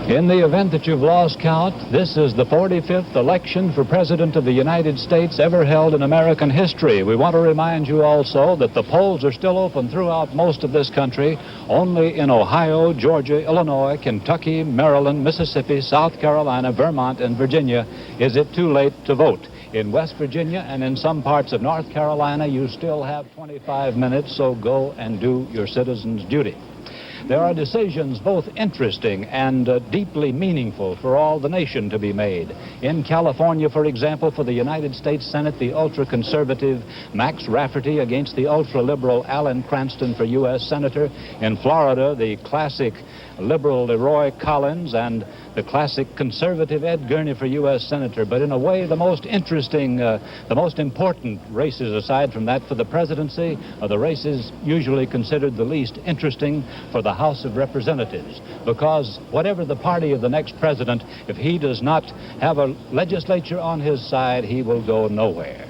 In the event that you've lost count, this is the 45th election for President of the United States ever held in American history. We want to remind you also that the polls are still open throughout most of this country. Only in Ohio, Georgia, Illinois, Kentucky, Maryland, Mississippi, South Carolina, Vermont, and Virginia is it too late to vote. In West Virginia and in some parts of North Carolina, you still have 25 minutes, so go and do your citizen's duty. There are decisions both interesting and deeply meaningful for all the nation to be made. In California, for example, for the United States Senate, the ultra-conservative Max Rafferty against the ultra-liberal Alan Cranston for U.S. Senator. In Florida, the classic liberal Leroy Collins and the classic conservative Ed Gurney for U.S. Senator. But in a way, the most interesting, the most important races aside from that for the presidency are the races usually considered the least interesting for the House of Representatives. Because whatever the party of the next president, if he does not have a legislature on his side, he will go nowhere.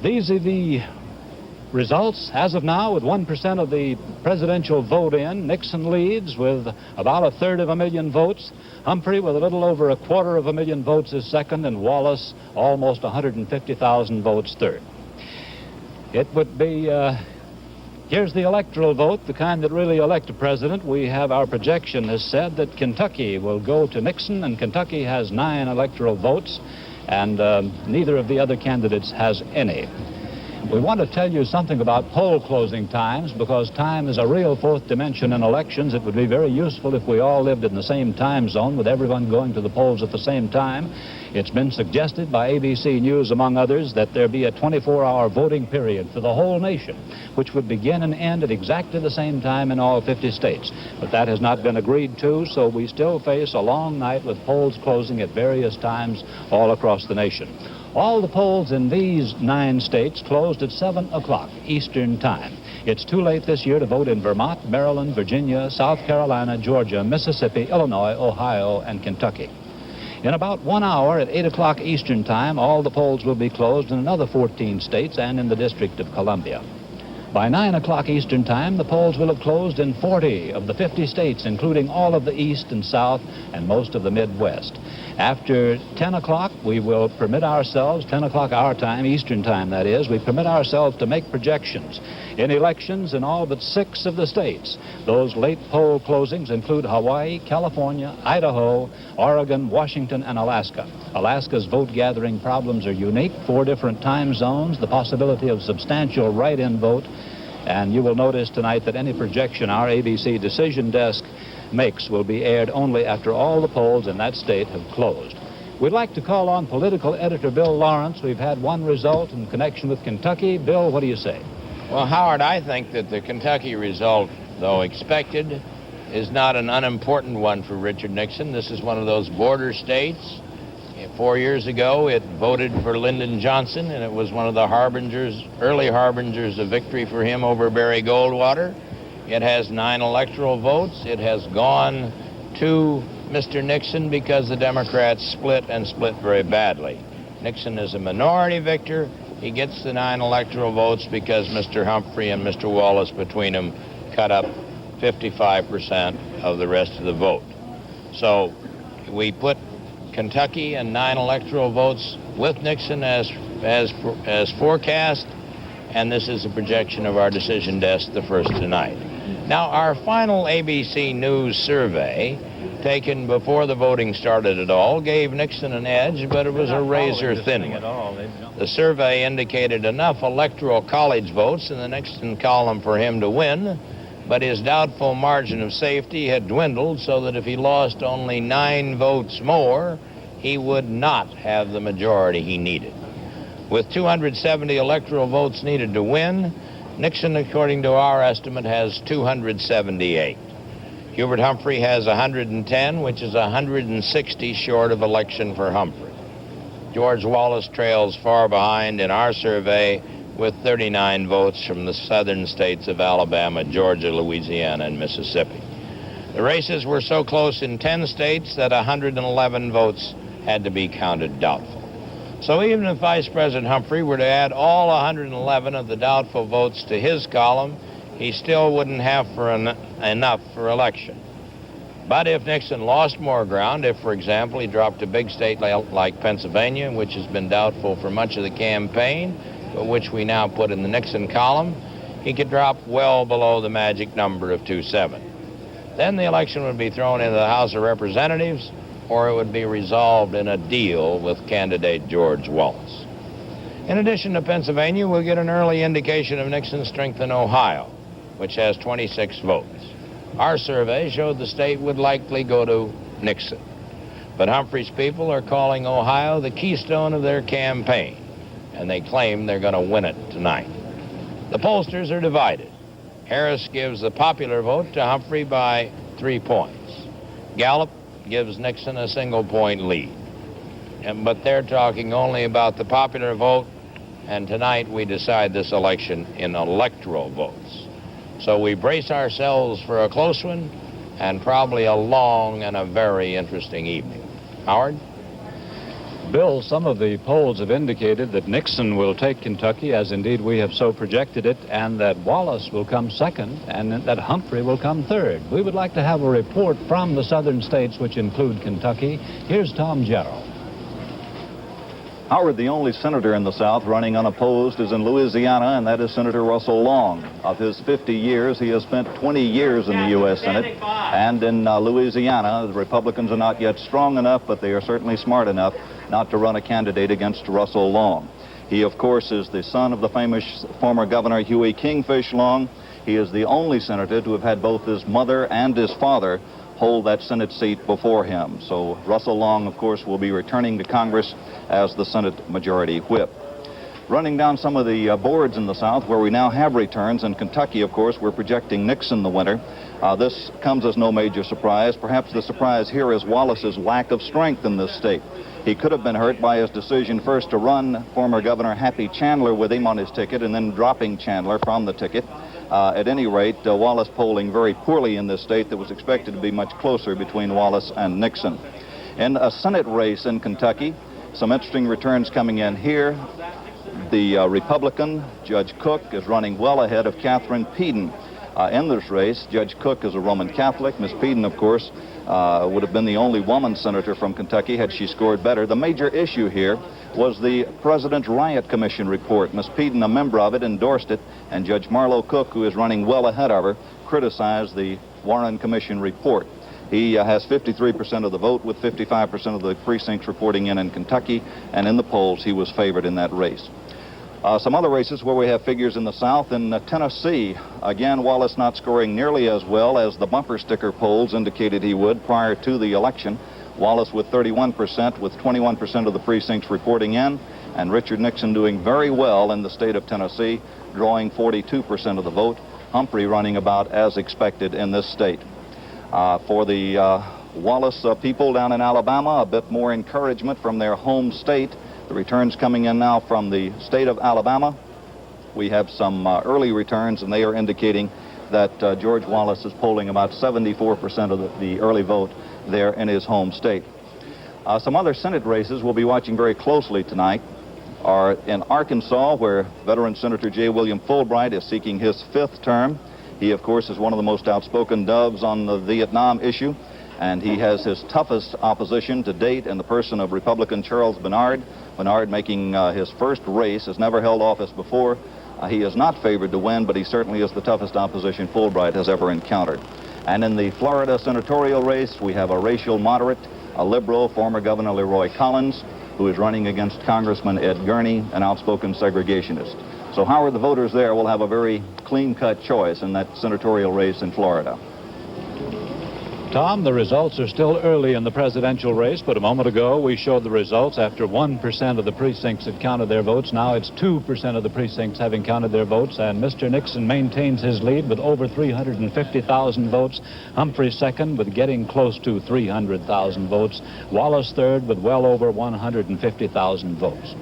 These are the results as of now, with 1% of the presidential vote in. Nixon leads with about 1/3 votes. Humphrey with a little over 250,000 votes is second, and Wallace almost 150,000 votes third. It would be, here's the electoral vote, the kind that really elect a president. We have, our projection has said that Kentucky will go to Nixon, and Kentucky has 9 electoral votes, and neither of the other candidates has any. We want to tell you something about poll closing times, because time is a real fourth dimension in elections. It would be very useful if we all lived in the same time zone with everyone going to the polls at the same time. It's been suggested by ABC News, among others, that there be a 24-hour voting period for the whole nation, which would begin and end at exactly the same time in all 50 states. But that has not been agreed to, so we still face a long night with polls closing at various times all across the nation. All the polls in these 9 states closed at 7 o'clock Eastern Time. It's too late this year to vote in Vermont, Maryland, Virginia, South Carolina, Georgia, Mississippi, Illinois, Ohio, and Kentucky. In about 1 hour at 8 o'clock Eastern Time, all the polls will be closed in another 14 states and in the District of Columbia. By 9 o'clock Eastern Time, the polls will have closed in 40 of the 50 states, including all of the East and South and most of the Midwest. After 10 o'clock, we will permit ourselves, 10 o'clock our time, Eastern Time that is, we permit ourselves to make projections in elections in all but 6 of the states. Those late poll closings include Hawaii, California, Idaho, Oregon, Washington, and Alaska. Alaska's vote-gathering problems are unique, 4 different time zones, the possibility of substantial write-in vote, and you will notice tonight that any projection our ABC decision desk makes will be aired only after all the polls in that state have closed. We'd like to call on political editor Bill Lawrence. We've had one result in connection with Kentucky. Bill, what do you say? Well, Howard, I think that the Kentucky result, though expected, is not an unimportant one for Richard Nixon. This is one of those border states. 4 years ago, it voted for Lyndon Johnson, and it was one of the early harbingers of victory for him over Barry Goldwater. It has 9 electoral votes. It has gone to Mr. Nixon because the Democrats split very badly. Nixon is a minority victor. He gets the 9 electoral votes because Mr. Humphrey and Mr. Wallace between them cut up 55% of the rest of the vote. So we put Kentucky and 9 electoral votes with Nixon as forecast, and this is a projection of our decision desk, the first tonight. Now, our final ABC News survey, taken before the voting started at all, gave Nixon an edge, but it was a razor-thin one. The survey indicated enough electoral college votes in the Nixon column for him to win, but his doubtful margin of safety had dwindled so that if he lost only 9 votes more, he would not have the majority he needed. With 270 electoral votes needed to win, Nixon, according to our estimate, has 278. Hubert Humphrey has 110, which is 160 short of election for Humphrey. George Wallace trails far behind in our survey with 39 votes from the southern states of Alabama, Georgia, Louisiana, and Mississippi. The races were so close in 10 states that 111 votes had to be counted doubtful. So even if Vice President Humphrey were to add all 111 of the doubtful votes to his column, he still wouldn't have enough for election. But if Nixon lost more ground, if, for example, he dropped a big state like Pennsylvania, which has been doubtful for much of the campaign, but which we now put in the Nixon column, he could drop well below the magic number of 270. Then the election would be thrown into the House of Representatives, or it would be resolved in a deal with candidate George Wallace. In addition to Pennsylvania, we'll get an early indication of Nixon's strength in Ohio, which has 26 votes. Our survey showed the state would likely go to Nixon. But Humphrey's people are calling Ohio the keystone of their campaign, and they claim they're going to win it tonight. The pollsters are divided. Harris gives the popular vote to Humphrey by 3 points. Gallup gives Nixon a single-point lead. But they're talking only about the popular vote, and tonight we decide this election in electoral votes. So we brace ourselves for a close one and probably a long and a very interesting evening. Howard? Bill, some of the polls have indicated that Nixon will take Kentucky, as indeed we have so projected it, and that Wallace will come second, and that Humphrey will come third. We would like to have a report from the southern states, which include Kentucky. Here's Tom Jarrell. Howard, the only senator in the South running unopposed is in Louisiana, and that is Senator Russell Long. Of his 50 years, he has spent 20 years in the U.S. Senate. And in Louisiana, the Republicans are not yet strong enough, but they are certainly smart enough not to run a candidate against Russell Long. He, of course, is the son of the famous former Governor Huey Kingfish Long. He is the only senator to have had both his mother and his father hold that Senate seat before him. So Russell Long, of course, will be returning to Congress as the Senate Majority Whip. Running down some of the boards in the South where we now have returns, in Kentucky, of course, we're projecting Nixon the winner. This comes as no major surprise. Perhaps the surprise here is Wallace's lack of strength in this state. He could have been hurt by his decision first to run former Governor Happy Chandler with him on his ticket and then dropping Chandler from the ticket. At any rate, Wallace polling very poorly in this state that was expected to be much closer between Wallace and Nixon. In a Senate race in Kentucky, some interesting returns coming in here. The Republican, Judge Cook, is running well ahead of Catherine Peden. In this race, Judge Cook is a Roman Catholic. Miss Peden, of course, would have been the only woman senator from Kentucky had she scored better. The major issue here was the President Riot Commission report. Miss Peden, a member of it, endorsed it, and Judge Marlowe Cook, who is running well ahead of her, criticized the Warren Commission report. He has 53% of the vote with 55% of the precincts reporting in Kentucky, and in the polls he was favored in that race. Some other races where we have figures in the South. In Tennessee, again, Wallace not scoring nearly as well as the bumper sticker polls indicated he would prior to the election. Wallace with 31%, with 21% of the precincts reporting in, and Richard Nixon doing very well in the state of Tennessee, drawing 42% of the vote. Humphrey running about as expected in this state. For the Wallace people down in Alabama, a bit more encouragement from their home state. The returns coming in now from the state of Alabama. We have some early returns, and they are indicating that George Wallace is polling about 74% of the early vote there in his home state. Some other Senate races we'll be watching very closely tonight are in Arkansas, where veteran Senator J. William Fulbright is seeking his 5th term. He, of course, is one of the most outspoken doves on the Vietnam issue, and he has his toughest opposition to date in the person of Republican Charles Bernard. Bernard, making his first race, has never held office before. He is not favored to win, but he certainly is the toughest opposition Fulbright has ever encountered. And in the Florida senatorial race, we have a racial moderate, a liberal, former Governor Leroy Collins, who is running against Congressman Ed Gurney, an outspoken segregationist. So Howard, the voters there will have a very clean-cut choice in that senatorial race in Florida. Tom, the results are still early in the presidential race, but a moment ago we showed the results after 1% of the precincts had counted their votes. Now it's 2% of the precincts having counted their votes, and Mr. Nixon maintains his lead with over 350,000 votes. Humphrey second with getting close to 300,000 votes. Wallace third with well over 150,000 votes.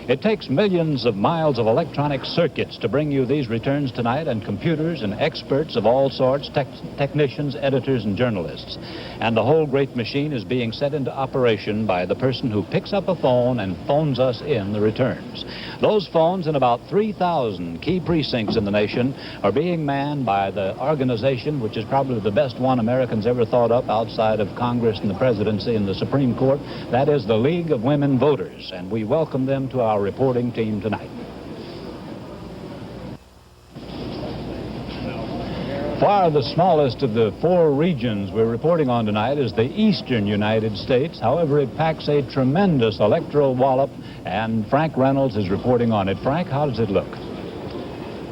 It takes millions of miles of electronic circuits to bring you these returns tonight, and computers and experts of all sorts, technicians, editors, and journalists. And the whole great machine is being set into operation by the person who picks up a phone and phones us in the returns. Those phones in about 3,000 key precincts in the nation are being manned by the organization which is probably the best one Americans ever thought up outside of Congress and the presidency and the Supreme Court. That is the League of Women Voters, and we welcome them to our reporting team tonight. Far the smallest of the 4 regions we're reporting on tonight is the eastern United States. However, it packs a tremendous electoral wallop, and Frank Reynolds is reporting on it. Frank, how does it look?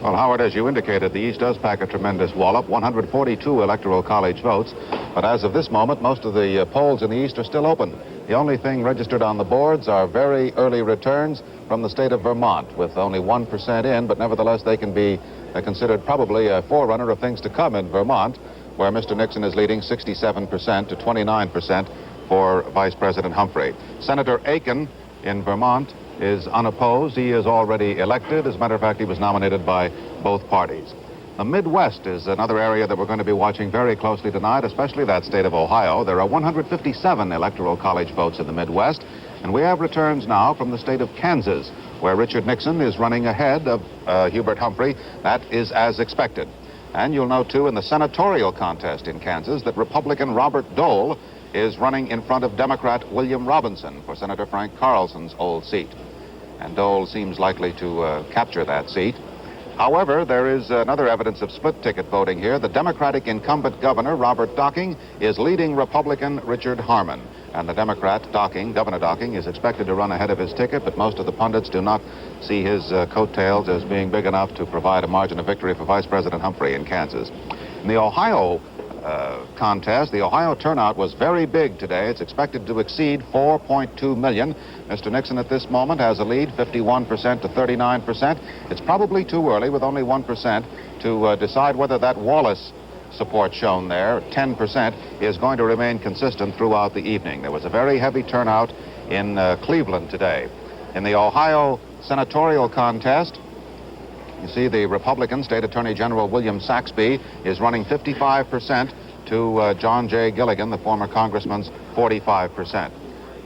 Well, Howard, as you indicated, the East does pack a tremendous wallop, 142 electoral college votes. But as of this moment, most of the polls in the East are still open. The only thing registered on the boards are very early returns from the state of Vermont, with only 1% in, but nevertheless they can be considered probably a forerunner of things to come in Vermont, where Mr. Nixon is leading 67% to 29% for Vice President Humphrey. Senator Aiken in Vermont is unopposed. He is already elected. As a matter of fact, he was nominated by both parties. The Midwest is another area that we're going to be watching very closely tonight, especially that state of Ohio. There are 157 electoral college votes in the Midwest, and we have returns now from the state of Kansas, where Richard Nixon is running ahead of Hubert Humphrey. That is as expected. And you'll note, too, in the senatorial contest in Kansas that Republican Robert Dole is running in front of Democrat William Robinson for Senator Frank Carlson's old seat. And Dole seems likely to capture that seat. However, there is another evidence of split ticket voting here. The Democratic incumbent governor, Robert Docking, is leading Republican Richard Harmon. And the Democrat, Governor Docking, is expected to run ahead of his ticket, but most of the pundits do not see his coattails as being big enough to provide a margin of victory for Vice President Humphrey in Kansas. In the Ohio contest, the Ohio turnout was very big today. It's expected to exceed 4.2 million. Mr. Nixon at this moment has a lead, 51% to 39%. It's probably too early, with only 1%, to decide whether that Wallace support shown there, 10%, is going to remain consistent throughout the evening. There was a very heavy turnout in Cleveland today. In the Ohio senatorial contest, you see the Republican State Attorney General William Saxby is running 55% to John J. Gilligan, the former congressman's 45%.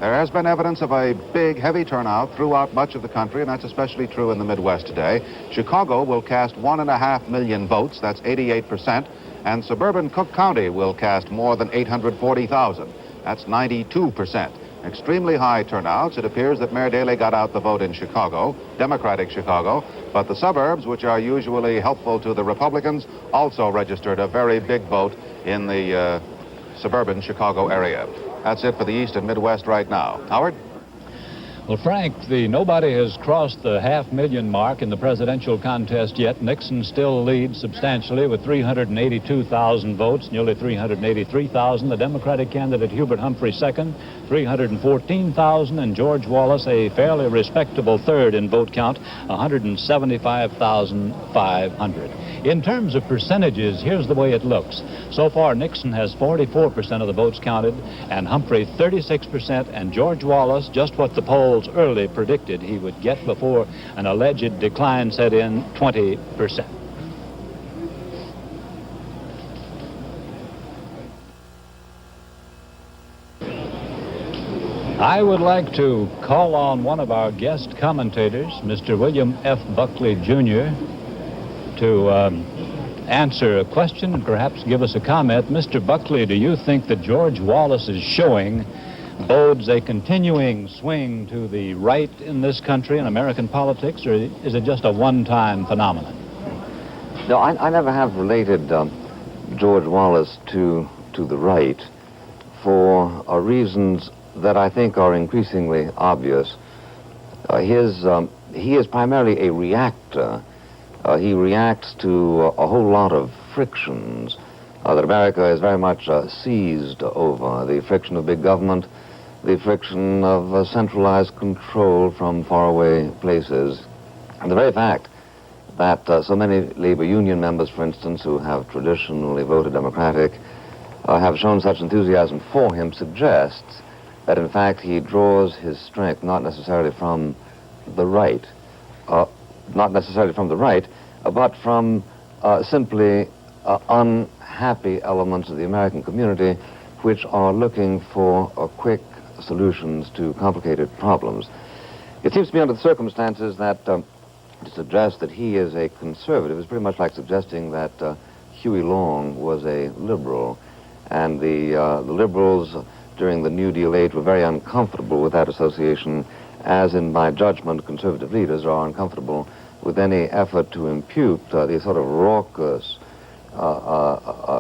There has been evidence of a big, heavy turnout throughout much of the country, and that's especially true in the Midwest today. Chicago will cast 1.5 million votes, that's 88%, and suburban Cook County will cast more than 840,000, that's 92%. Extremely high turnouts. It appears that Mayor Daley got out the vote in Chicago, Democratic Chicago, but the suburbs, which are usually helpful to the Republicans, also registered a very big vote in the suburban Chicago area. That's it for the East and Midwest right now. Howard? Well, Frank, nobody has crossed the 500,000 mark in the presidential contest yet. Nixon still leads substantially with 382,000 votes, nearly 383,000. The Democratic candidate Hubert Humphrey second, 314,000, and George Wallace, a fairly respectable third in vote count, 175,500. In terms of percentages, here's the way it looks. So far, Nixon has 44% of the votes counted, and Humphrey 36%, and George Wallace, just what the polls early predicted he would get before an alleged decline set in, 20%. I would like to call on one of our guest commentators, Mr. William F. Buckley, Jr., to answer a question and perhaps give us a comment. Mr. Buckley, do you think that George Wallace's showing bodes a continuing swing to the right in this country in American politics, or is it just a one-time phenomenon? No, I never have related George Wallace to the right for reasons that I think are increasingly obvious. He is primarily a reactor. He reacts to a whole lot of frictions that America is very much seized over. The friction of big government, the friction of centralized control from faraway places. And the very fact that so many labor union members, for instance, who have traditionally voted Democratic, have shown such enthusiasm for him suggests that, in fact, he draws his strength not necessarily from the right, not necessarily from the right, but from simply unhappy elements of the American community which are looking for quick solutions to complicated problems. It seems to me under the circumstances that to suggest that he is a conservative is pretty much like suggesting that Huey Long was a liberal, and the liberals during the New Deal age were very uncomfortable with that association, as in my judgment conservative leaders are uncomfortable with any effort to impute the sort of raucous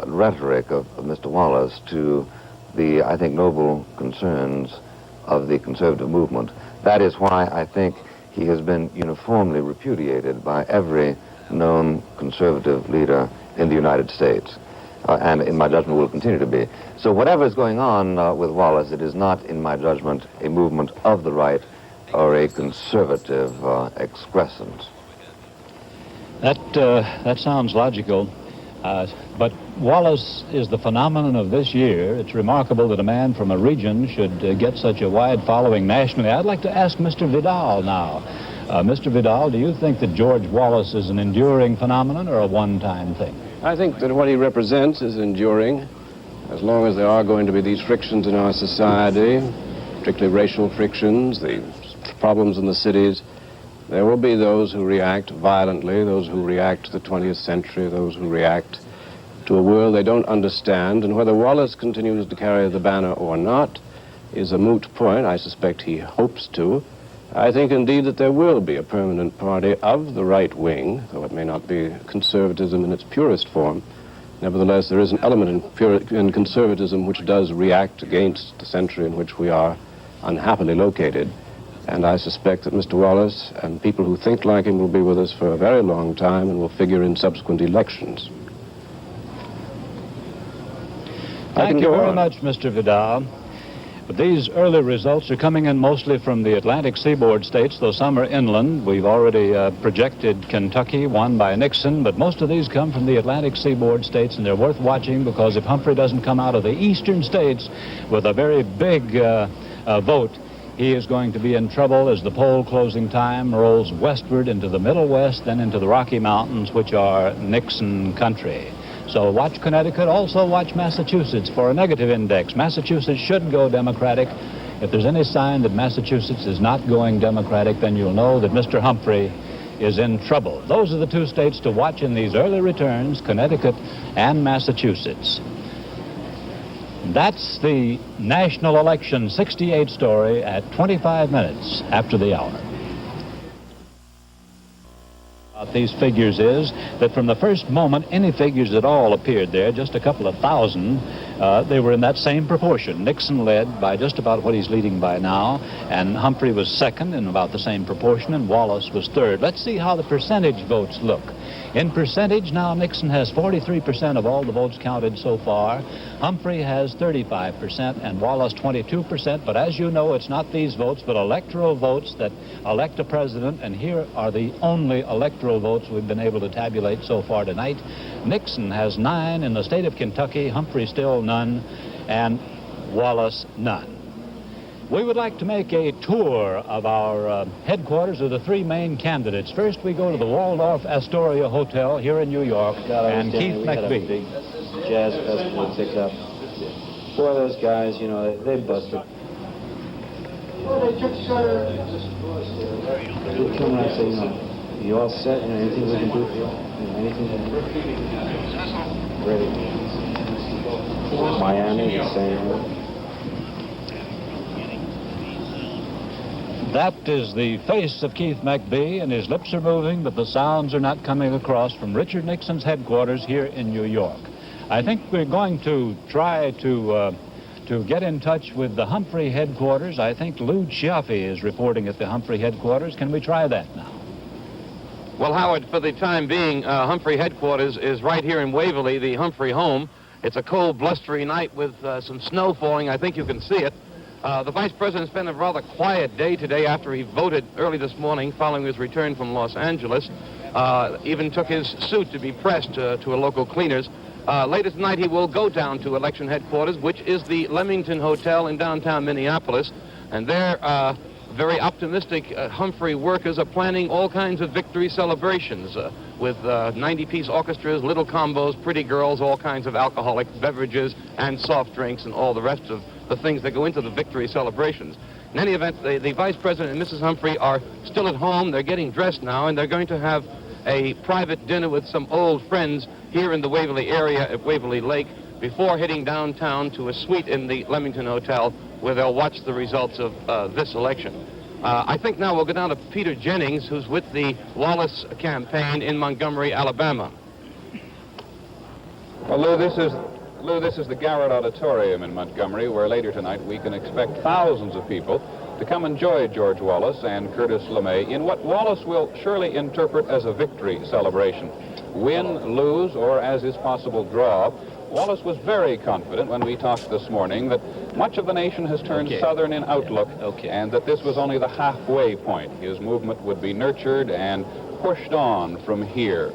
rhetoric of Mr. Wallace to the, I think, noble concerns of the conservative movement. That is why I think he has been uniformly repudiated by every known conservative leader in the United States, and in my judgment will continue to be. So whatever is going on with Wallace, it is not, in my judgment, a movement of the right or a conservative excrescence. That sounds logical. But Wallace is the phenomenon of this year. It's remarkable that a man from a region should get such a wide following nationally. I'd like to ask Mr. Vidal now. Mr. Vidal, do you think that George Wallace is an enduring phenomenon or a one-time thing? I think that what he represents is enduring. As long as there are going to be these frictions in our society, particularly racial frictions, the problems in the cities, there will be those who react violently, those who react to the 20th century, those who react to a world they don't understand. And whether Wallace continues to carry the banner or not is a moot point. I suspect he hopes to. I think indeed that there will be a permanent party of the right wing, though it may not be conservatism in its purest form. Nevertheless, there is an element in conservatism which does react against the century in which we are unhappily located. And I suspect that Mr. Wallace and people who think like him will be with us for a very long time and will figure in subsequent elections. Thank you very much, Mr. Vidal. But these early results are coming in mostly from the Atlantic seaboard states, though some are inland. We've already projected Kentucky, won by Nixon, but most of these come from the Atlantic seaboard states, and they're worth watching because if Humphrey doesn't come out of the eastern states with a very big vote, he is going to be in trouble as the poll closing time rolls westward into the Middle West, then into the Rocky Mountains, which are Nixon country. So watch Connecticut, also watch Massachusetts for a negative index. Massachusetts should go Democratic. If there's any sign that Massachusetts is not going Democratic, then you'll know that Mr. Humphrey is in trouble. Those are the two states to watch in these early returns, Connecticut and Massachusetts. That's the national election 68 story at 25 minutes after the hour. These figures is that from the first moment any figures at all appeared there, just a couple of thousand, they were in that same proportion. Nixon led by just about what he's leading by now, and Humphrey was second in about the same proportion, and Wallace was third. Let's see how the percentage votes look. In percentage, now Nixon has 43% of all the votes counted so far. Humphrey has 35% and Wallace 22%. But as you know, it's not these votes, but electoral votes that elect a president. And here are the only electoral votes we've been able to tabulate so far tonight. Nixon has 9 in the state of Kentucky, Humphrey still none, and Wallace none. We would like to make a tour of our headquarters of the three main candidates. First, we go to the Waldorf Astoria Hotel here in New York, and Keith McBee. Jazz festival picked up. Boy, those guys, you know, they busted. They come and I say, you know, you all set? You know, anything we can do for you? You know, anything we can do? Ready. Miami, the same way. That is the face of Keith McBee, and his lips are moving, but the sounds are not coming across from Richard Nixon's headquarters here in New York. I think we're going to try to get in touch with the Humphrey headquarters. I think Lou Ciaffi is reporting at the Humphrey headquarters. Can we try that now? Well, Howard, for the time being, Humphrey headquarters is right here in Waverly, the Humphrey home. It's a cold, blustery night with some snow falling. I think you can see it. The Vice President spent a rather quiet day today after he voted early this morning following his return from Los Angeles. Even took his suit to be pressed to a local cleaner's. Later tonight he will go down to election headquarters, which is the Leamington Hotel in downtown Minneapolis. And there very optimistic Humphrey workers are planning all kinds of victory celebrations with 90-piece orchestras, little combos, pretty girls, all kinds of alcoholic beverages and soft drinks and all the rest of the things that go into the victory celebrations. In any event, the Vice President and Mrs. Humphrey are still at home. They're getting dressed now, and they're going to have a private dinner with some old friends here in the Waverly area at Waverly Lake before heading downtown to a suite in the Leamington Hotel where they'll watch the results of this election. I think now we'll go down to Peter Jennings, who's with the Wallace campaign in Montgomery, Alabama. Well, Lou, this is the Garrett Auditorium in Montgomery, where later tonight we can expect thousands of people to come enjoy George Wallace and Curtis LeMay in what Wallace will surely interpret as a victory celebration. Win, lose, or as is possible, draw. Wallace was very confident when we talked this morning that much of the nation has turned Southern in outlook, and that this was only the halfway point. His movement would be nurtured and pushed on from here.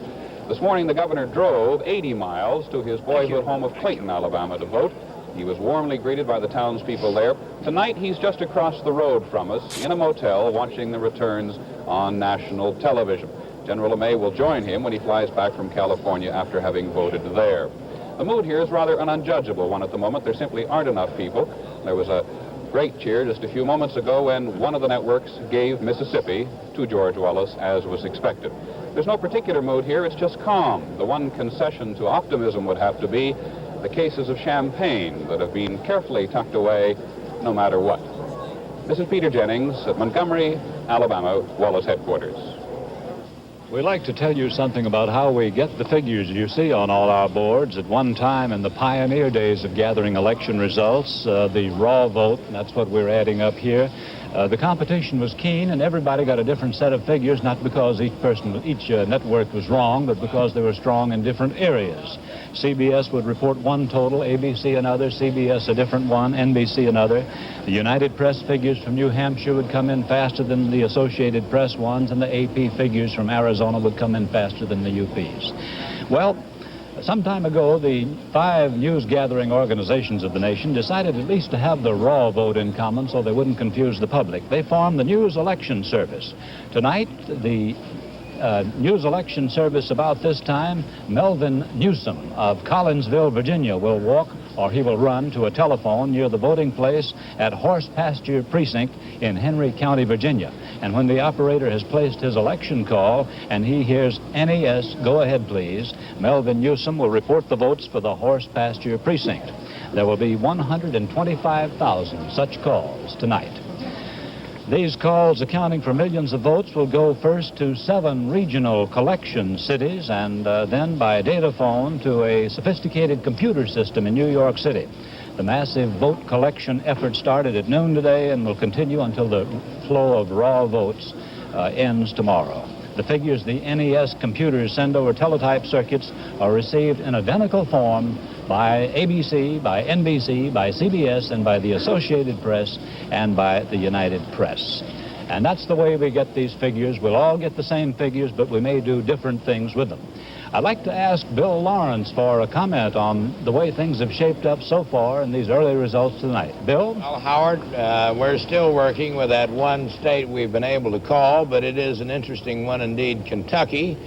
This morning, the governor drove 80 miles to his boyhood home of Clayton, Alabama, to vote. He was warmly greeted by the townspeople there. Tonight, he's just across the road from us in a motel watching the returns on national television. General LeMay will join him when he flies back from California after having voted there. The mood here is rather an unjudgeable one at the moment. There simply aren't enough people. There was a great cheer just a few moments ago when one of the networks gave Mississippi to George Wallace, as was expected. There's no particular mood here. It's just calm. The one concession to optimism would have to be the cases of champagne that have been carefully tucked away no matter what. This is Peter Jennings at Montgomery, Alabama, Wallace headquarters. We'd like to tell you something about how we get the figures you see on all our boards. At one time in the pioneer days of gathering election results, the raw vote, and that's what we're adding up here, the competition was keen and everybody got a different set of figures, not because each network was wrong, but because they were strong in different areas. CBS would report one total, ABC another, CBS a different one, NBC another. The United Press figures from New Hampshire would come in faster than the Associated Press ones, and the AP figures from Arizona would come in faster than the UP's. Well, some time ago, the 5 news-gathering organizations of the nation decided at least to have the raw vote in common so they wouldn't confuse the public. They formed the News Election Service. Tonight, the News Election Service about this time, Melvin Newsom of Collinsville, Virginia, will walk, or he will run, to a telephone near the voting place at Horse Pasture Precinct in Henry County, Virginia. And when the operator has placed his election call and he hears NES, go ahead please, Melvin Newsom will report the votes for the Horse Pasture Precinct. There will be 125,000 such calls tonight. These calls, accounting for millions of votes, will go first to 7 regional collection cities and then by data phone to a sophisticated computer system in New York City. The massive vote collection effort started at noon today and will continue until the flow of raw votes ends tomorrow. The figures the NES computers send over teletype circuits are received in identical form by ABC, by NBC, by CBS, and by the Associated Press, and by the United Press. And that's the way we get these figures. We'll all get the same figures, but we may do different things with them. I'd like to ask Bill Lawrence for a comment on the way things have shaped up so far in these early results tonight. Bill? Well, Howard, we're still working with that one state we've been able to call, but it is an interesting one indeed, Kentucky.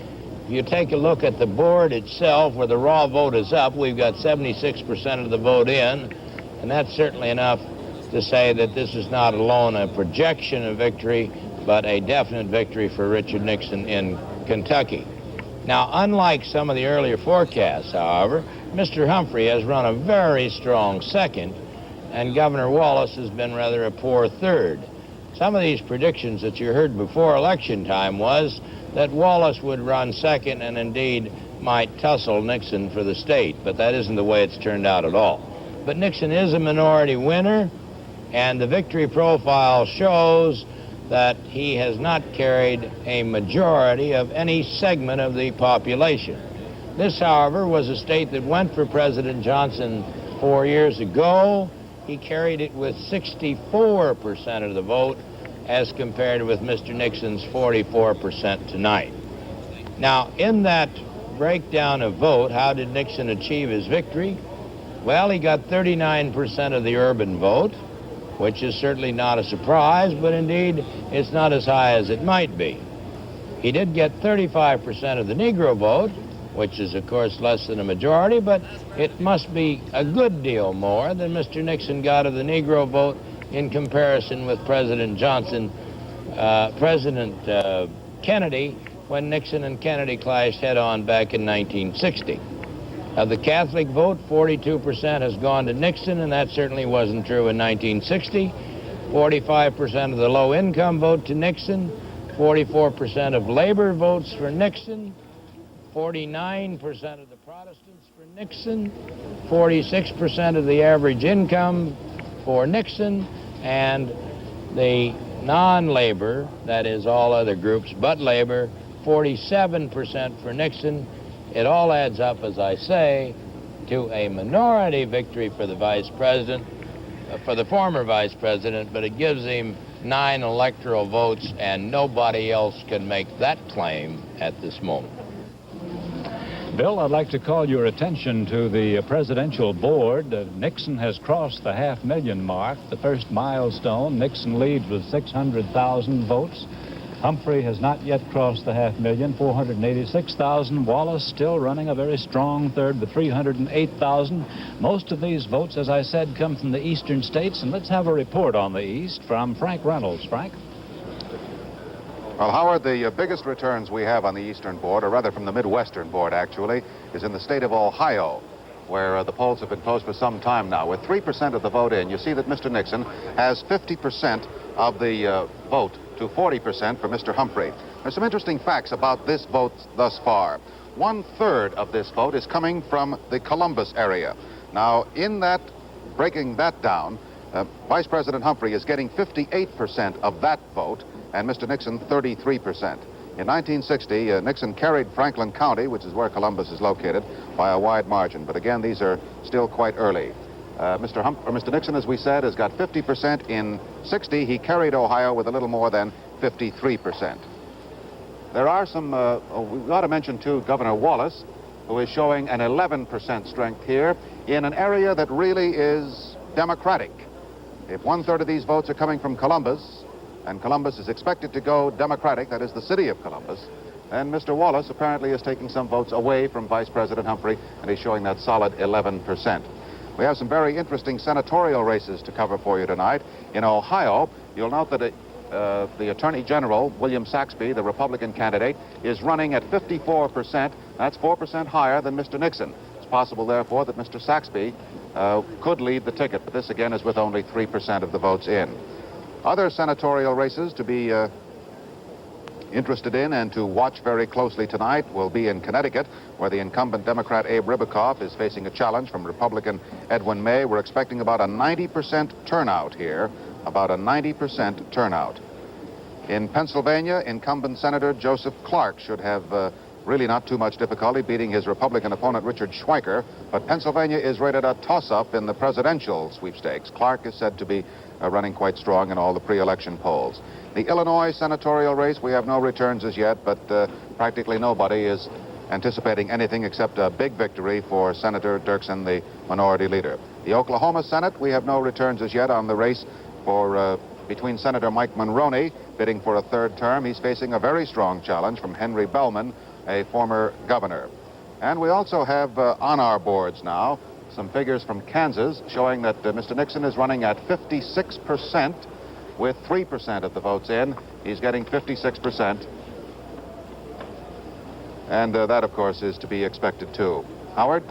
If you take a look at the board itself, where the raw vote is up, we've got 76% of the vote in, and that's certainly enough to say that this is not alone a projection of victory, but a definite victory for Richard Nixon in Kentucky. Now, unlike some of the earlier forecasts, however, Mr. Humphrey has run a very strong second, and Governor Wallace has been rather a poor third. Some of these predictions that you heard before election time was that Wallace would run second and indeed might tussle Nixon for the state, but that isn't the way it's turned out at all. But Nixon is a minority winner, and the victory profile shows that he has not carried a majority of any segment of the population. This, however, was a state that went for President Johnson 4 years ago. He carried it with 64% of the vote as compared with Mr. Nixon's 44% tonight. Now, in that breakdown of vote, how did Nixon achieve his victory? Well, he got 39% of the urban vote, which is certainly not a surprise, but indeed it's not as high as it might be. He did get 35% of the Negro vote, which is, of course, less than a majority, but it must be a good deal more than Mr. Nixon got of the Negro vote in comparison with President Kennedy, when Nixon and Kennedy clashed head-on back in 1960. Of the Catholic vote, 42% has gone to Nixon, and that certainly wasn't true in 1960. 45% of the low-income vote to Nixon, 44% of labor votes for Nixon, 49% of the Protestants for Nixon, 46% of the average income for Nixon, and the non-labor, that is all other groups but labor, 47% for Nixon. It all adds up, as I say, to a minority victory for the vice president, for the former vice president, but it gives him 9 electoral votes, and nobody else can make that claim at this moment. Bill, I'd like to call your attention to the presidential board. Nixon has crossed the half-million mark, the first milestone. Nixon leads with 600,000 votes. Humphrey has not yet crossed the half-million, 486,000. Wallace still running a very strong third with 308,000. Most of these votes, as I said, come from the eastern states. And let's have a report on the East from Frank Reynolds. Frank? Well, Howard, the biggest returns we have on the eastern board, or rather from the Midwestern board, actually, is in the state of Ohio, where the polls have been closed for some time now. With 3% of the vote in, you see that Mr. Nixon has 50% of the vote to 40% for Mr. Humphrey. There's some interesting facts about this vote thus far. 1/3 of this vote is coming from the Columbus area. Now, in that, breaking that down, Vice President Humphrey is getting 58% of that vote, and Mr. Nixon 33%. In 1960, Nixon carried Franklin County, which is where Columbus is located, by a wide margin. But again, these are still quite early. Mr. Nixon, as we said, has got 50%. In 60, he carried Ohio with a little more than 53%. There are some, we ought to mention, too, Governor Wallace, who is showing an 11% strength here in an area that really is Democratic. If 1/3 of these votes are coming from Columbus, and Columbus is expected to go Democratic, that is the city of Columbus, then Mr. Wallace apparently is taking some votes away from Vice President Humphrey, and he's showing that solid 11%. We have some very interesting senatorial races to cover for you tonight. In Ohio, you'll note that the Attorney General, William Saxby, the Republican candidate, is running at 54%. That's 4% higher than Mr. Nixon. It's possible, therefore, that Mr. Saxby could lead the ticket, but this, again, is with only 3% of the votes in. Other senatorial races to be interested in and to watch very closely tonight will be in Connecticut, where the incumbent Democrat Abe Ribicoff is facing a challenge from Republican Edwin May. We're expecting about a 90% turnout here, about a 90% turnout. In Pennsylvania, incumbent Senator Joseph Clark should have really not too much difficulty beating his Republican opponent Richard Schweiker, but Pennsylvania is rated a toss-up in the presidential sweepstakes. Clark is said to be running quite strong in all the pre-election polls. The Illinois senatorial race, we have no returns as yet, but practically nobody is anticipating anything except a big victory for Senator Dirksen, the minority leader. The Oklahoma Senate, we have no returns as yet on the race for between Senator Mike Mulroney, bidding for a 3rd term. He's facing a very strong challenge from Henry Bellman, a former governor. And we also have on our boards now some figures from Kansas showing that Mr. Nixon is running at 56% with 3% of the votes in. He's getting 56%. And that, of course, is to be expected, too. Howard?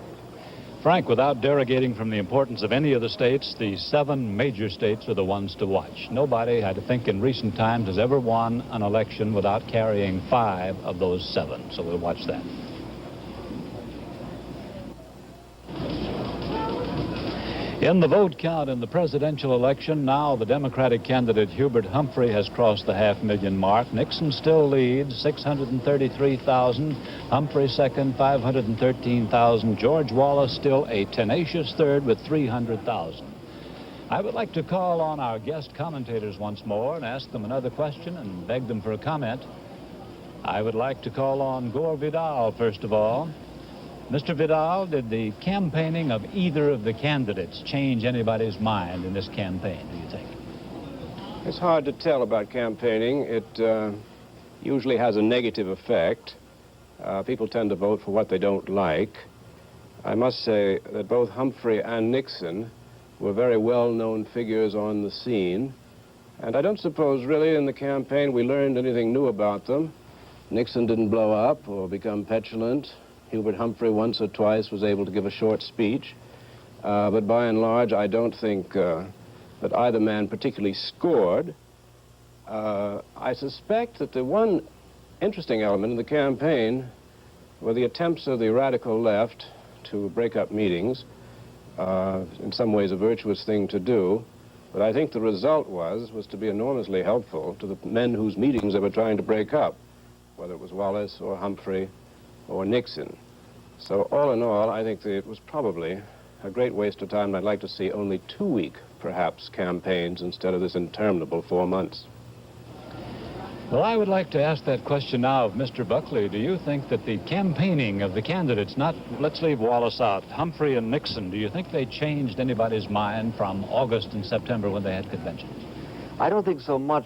Frank, without derogating from the importance of any of the states, the 7 major states are the ones to watch. Nobody, I think, in recent times has ever won an election without carrying 5 of those 7. So we'll watch that. In the vote count in the presidential election, now the Democratic candidate Hubert Humphrey has crossed the half-million mark. Nixon still leads, 633,000. Humphrey second, 513,000. George Wallace still a tenacious third with 300,000. I would like to call on our guest commentators once more and ask them another question and beg them for a comment. I would like to call on Gore Vidal, first of all. Mr. Vidal, did the campaigning of either of the candidates change anybody's mind in this campaign, do you think? It's hard to tell about campaigning. It usually has a negative effect. People tend to vote for what they don't like. I must say that both Humphrey and Nixon were very well-known figures on the scene, and I don't suppose really in the campaign we learned anything new about them. Nixon didn't blow up or become petulant. Hubert Humphrey once or twice was able to give a short speech, but by and large I don't think that either man particularly scored. I suspect that the one interesting element in the campaign were the attempts of the radical left to break up meetings, in some ways a virtuous thing to do, but I think the result was to be enormously helpful to the men whose meetings they were trying to break up, whether it was Wallace or Humphrey or Nixon. So all in all, I think that it was probably a great waste of time. I'd like to see only 2-week, perhaps, campaigns instead of this interminable 4 months. Well, I would like to ask that question now of Mr. Buckley. Do you think that the campaigning of the candidates, let's leave Wallace out, Humphrey and Nixon, do you think they changed anybody's mind from August and September when they had conventions? I don't think so much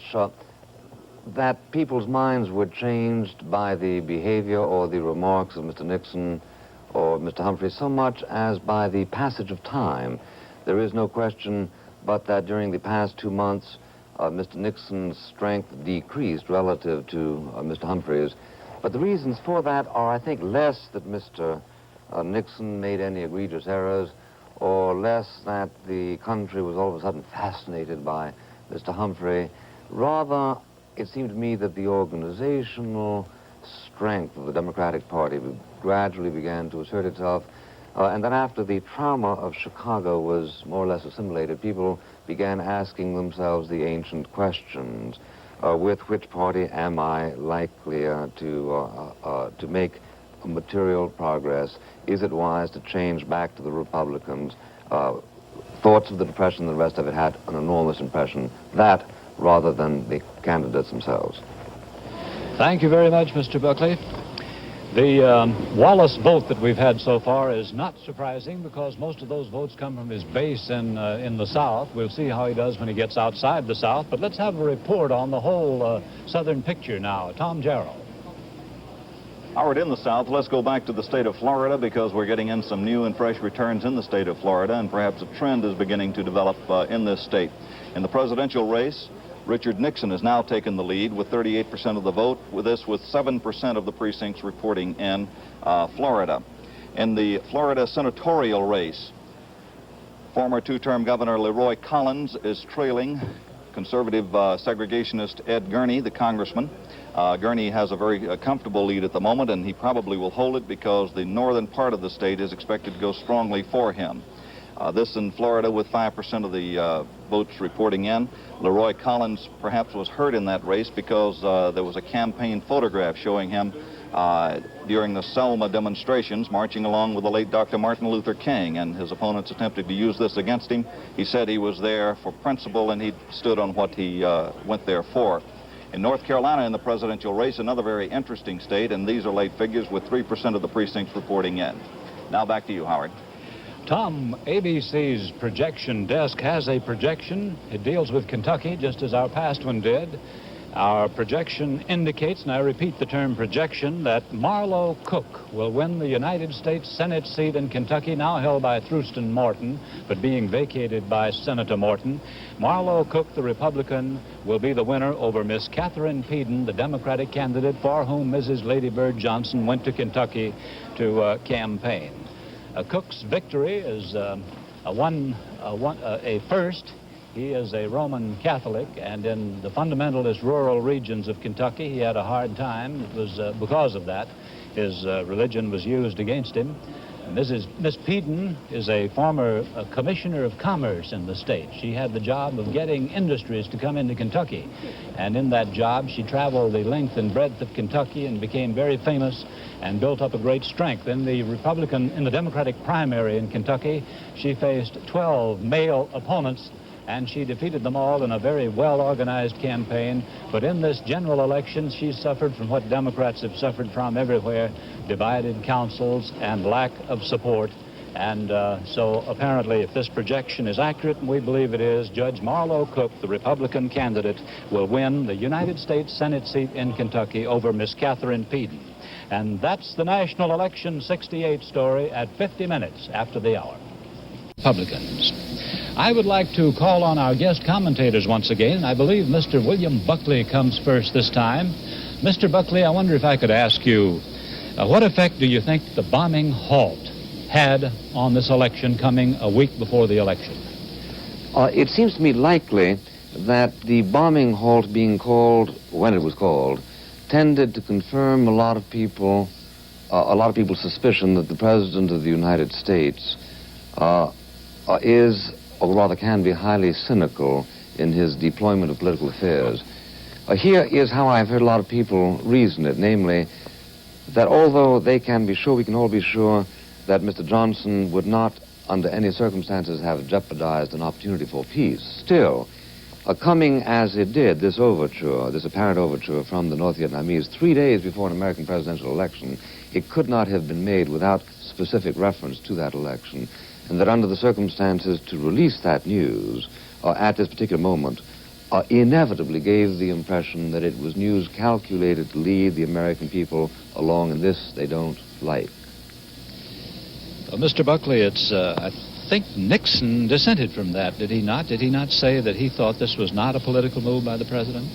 that people's minds were changed by the behavior or the remarks of Mr. Nixon or Mr. Humphrey so much as by the passage of time. There is no question but that during the past 2 months, Mr. Nixon's strength decreased relative to Mr. Humphrey's. But the reasons for that are, I think, less that Mr. Nixon made any egregious errors, or less that the country was all of a sudden fascinated by Mr. Humphrey. Rather, it seemed to me that the organizational strength of the Democratic Party gradually began to assert itself. And then after the trauma of Chicago was more or less assimilated, people began asking themselves the ancient questions. With which party am I likely to make a material progress? Is it wise to change back to the Republicans? Thoughts of the Depression and the rest of it had an enormous impression. That rather than the candidates themselves. Thank you very much, Mr. Buckley. The Wallace vote that we've had so far is not surprising because most of those votes come from his base in the South. We'll see how he does when he gets outside the South, but let's have a report on the whole Southern picture now. Tom Jarrell. Howard, in the South, let's go back to the state of Florida because we're getting in some new and fresh returns in the state of Florida, and perhaps a trend is beginning to develop in this state. In the presidential race, Richard Nixon has now taken the lead with 38% of the vote, with 7% of the precincts reporting in Florida. In the Florida senatorial race, former two-term Governor Leroy Collins is trailing conservative segregationist Ed Gurney, the congressman. Gurney has a very comfortable lead at the moment, and he probably will hold it because the northern part of the state is expected to go strongly for him. This in Florida with 5% of the votes reporting in. Leroy Collins perhaps was hurt in that race because there was a campaign photograph showing him during the Selma demonstrations marching along with the late Dr. Martin Luther King, and his opponents attempted to use this against him. He said he was there for principle and he stood on what he went there for. In North Carolina, in the presidential race, another very interesting state, and these are late figures with 3% of the precincts reporting in. Now back to you, Howard. Tom, ABC's projection desk has a projection. It deals with Kentucky, just as our past one did. Our projection indicates, and I repeat the term projection, that Marlowe Cook will win the United States Senate seat in Kentucky, now held by Thurston Morton, but being vacated by Senator Morton. Marlowe Cook, the Republican, will be the winner over Miss Catherine Peden, the Democratic candidate for whom Mrs. Lady Bird Johnson went to Kentucky to campaign. Cook's victory is a first. He is a Roman Catholic, and in the fundamentalist rural regions of Kentucky, he had a hard time. It was because of that. His religion was used against him. Miss Peden is a former commissioner of commerce in the state. She had the job of getting industries to come into Kentucky. And in that job, she traveled the length and breadth of Kentucky and became very famous and built up a great strength. In the Democratic primary in Kentucky, she faced 12 male opponents and she defeated them all in a very well-organized campaign. But in this general election, she suffered from what Democrats have suffered from everywhere, divided councils and lack of support. And so apparently, if this projection is accurate, and we believe it is, Judge Marlowe Cook, the Republican candidate, will win the United States Senate seat in Kentucky over Miss Catherine Peden. And that's the National Election 68 story at 50 minutes after the hour. Republicans. I would like to call on our guest commentators once again. I believe Mr. William Buckley comes first this time. Mr. Buckley, I wonder if I could ask you, what effect do you think the bombing halt had on this election coming a week before the election? It seems to me likely that the bombing halt being called, when it was called, tended to confirm a lot of people's suspicion that the President of the United States is, or rather can be, highly cynical in his deployment of political affairs. Here is how I've heard a lot of people reason it, namely, that although they can be sure, we can all be sure, that Mr. Johnson would not, under any circumstances, have jeopardized an opportunity for peace. Still, coming as it did, this overture, this apparent overture from the North Vietnamese 3 days before an American presidential election, it could not have been made without specific reference to that election, and that under the circumstances to release that news at this particular moment inevitably gave the impression that it was news calculated to lead the American people along in this they don't like. Mr. Buckley, it's, I think Nixon dissented from that, did he not? Did he not say that he thought this was not a political move by the president?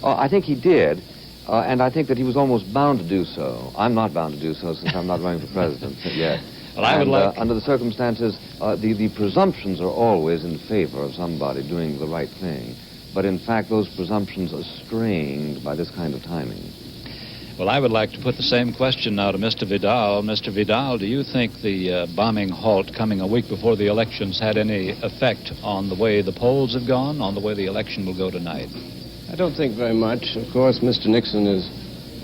I think he did, and I think that he was almost bound to do so. I'm not bound to do so since I'm not running for president yet. Well, I would like... under the circumstances, the presumptions are always in favor of somebody doing the right thing. But in fact, those presumptions are strained by this kind of timing. Well, I would like to put the same question now to Mr. Vidal. Mr. Vidal, do you think the bombing halt coming a week before the elections had any effect on the way the polls have gone, on the way the election will go tonight? I don't think very much. Of course, Mr. Nixon is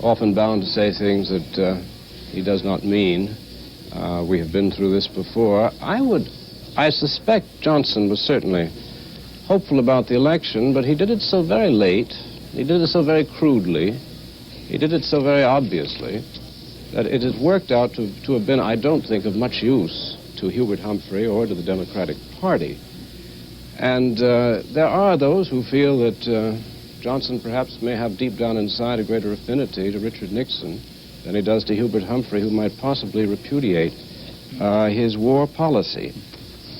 often bound to say things that he does not mean. We have been through this before. I suspect Johnson was certainly hopeful about the election, but he did it so very late, he did it so very crudely, he did it so very obviously, that it has worked out to have been, I don't think, of much use to Hubert Humphrey or to the Democratic Party. And there are those who feel that Johnson perhaps may have deep down inside a greater affinity to Richard Nixon than he does to Hubert Humphrey, who might possibly repudiate his war policy.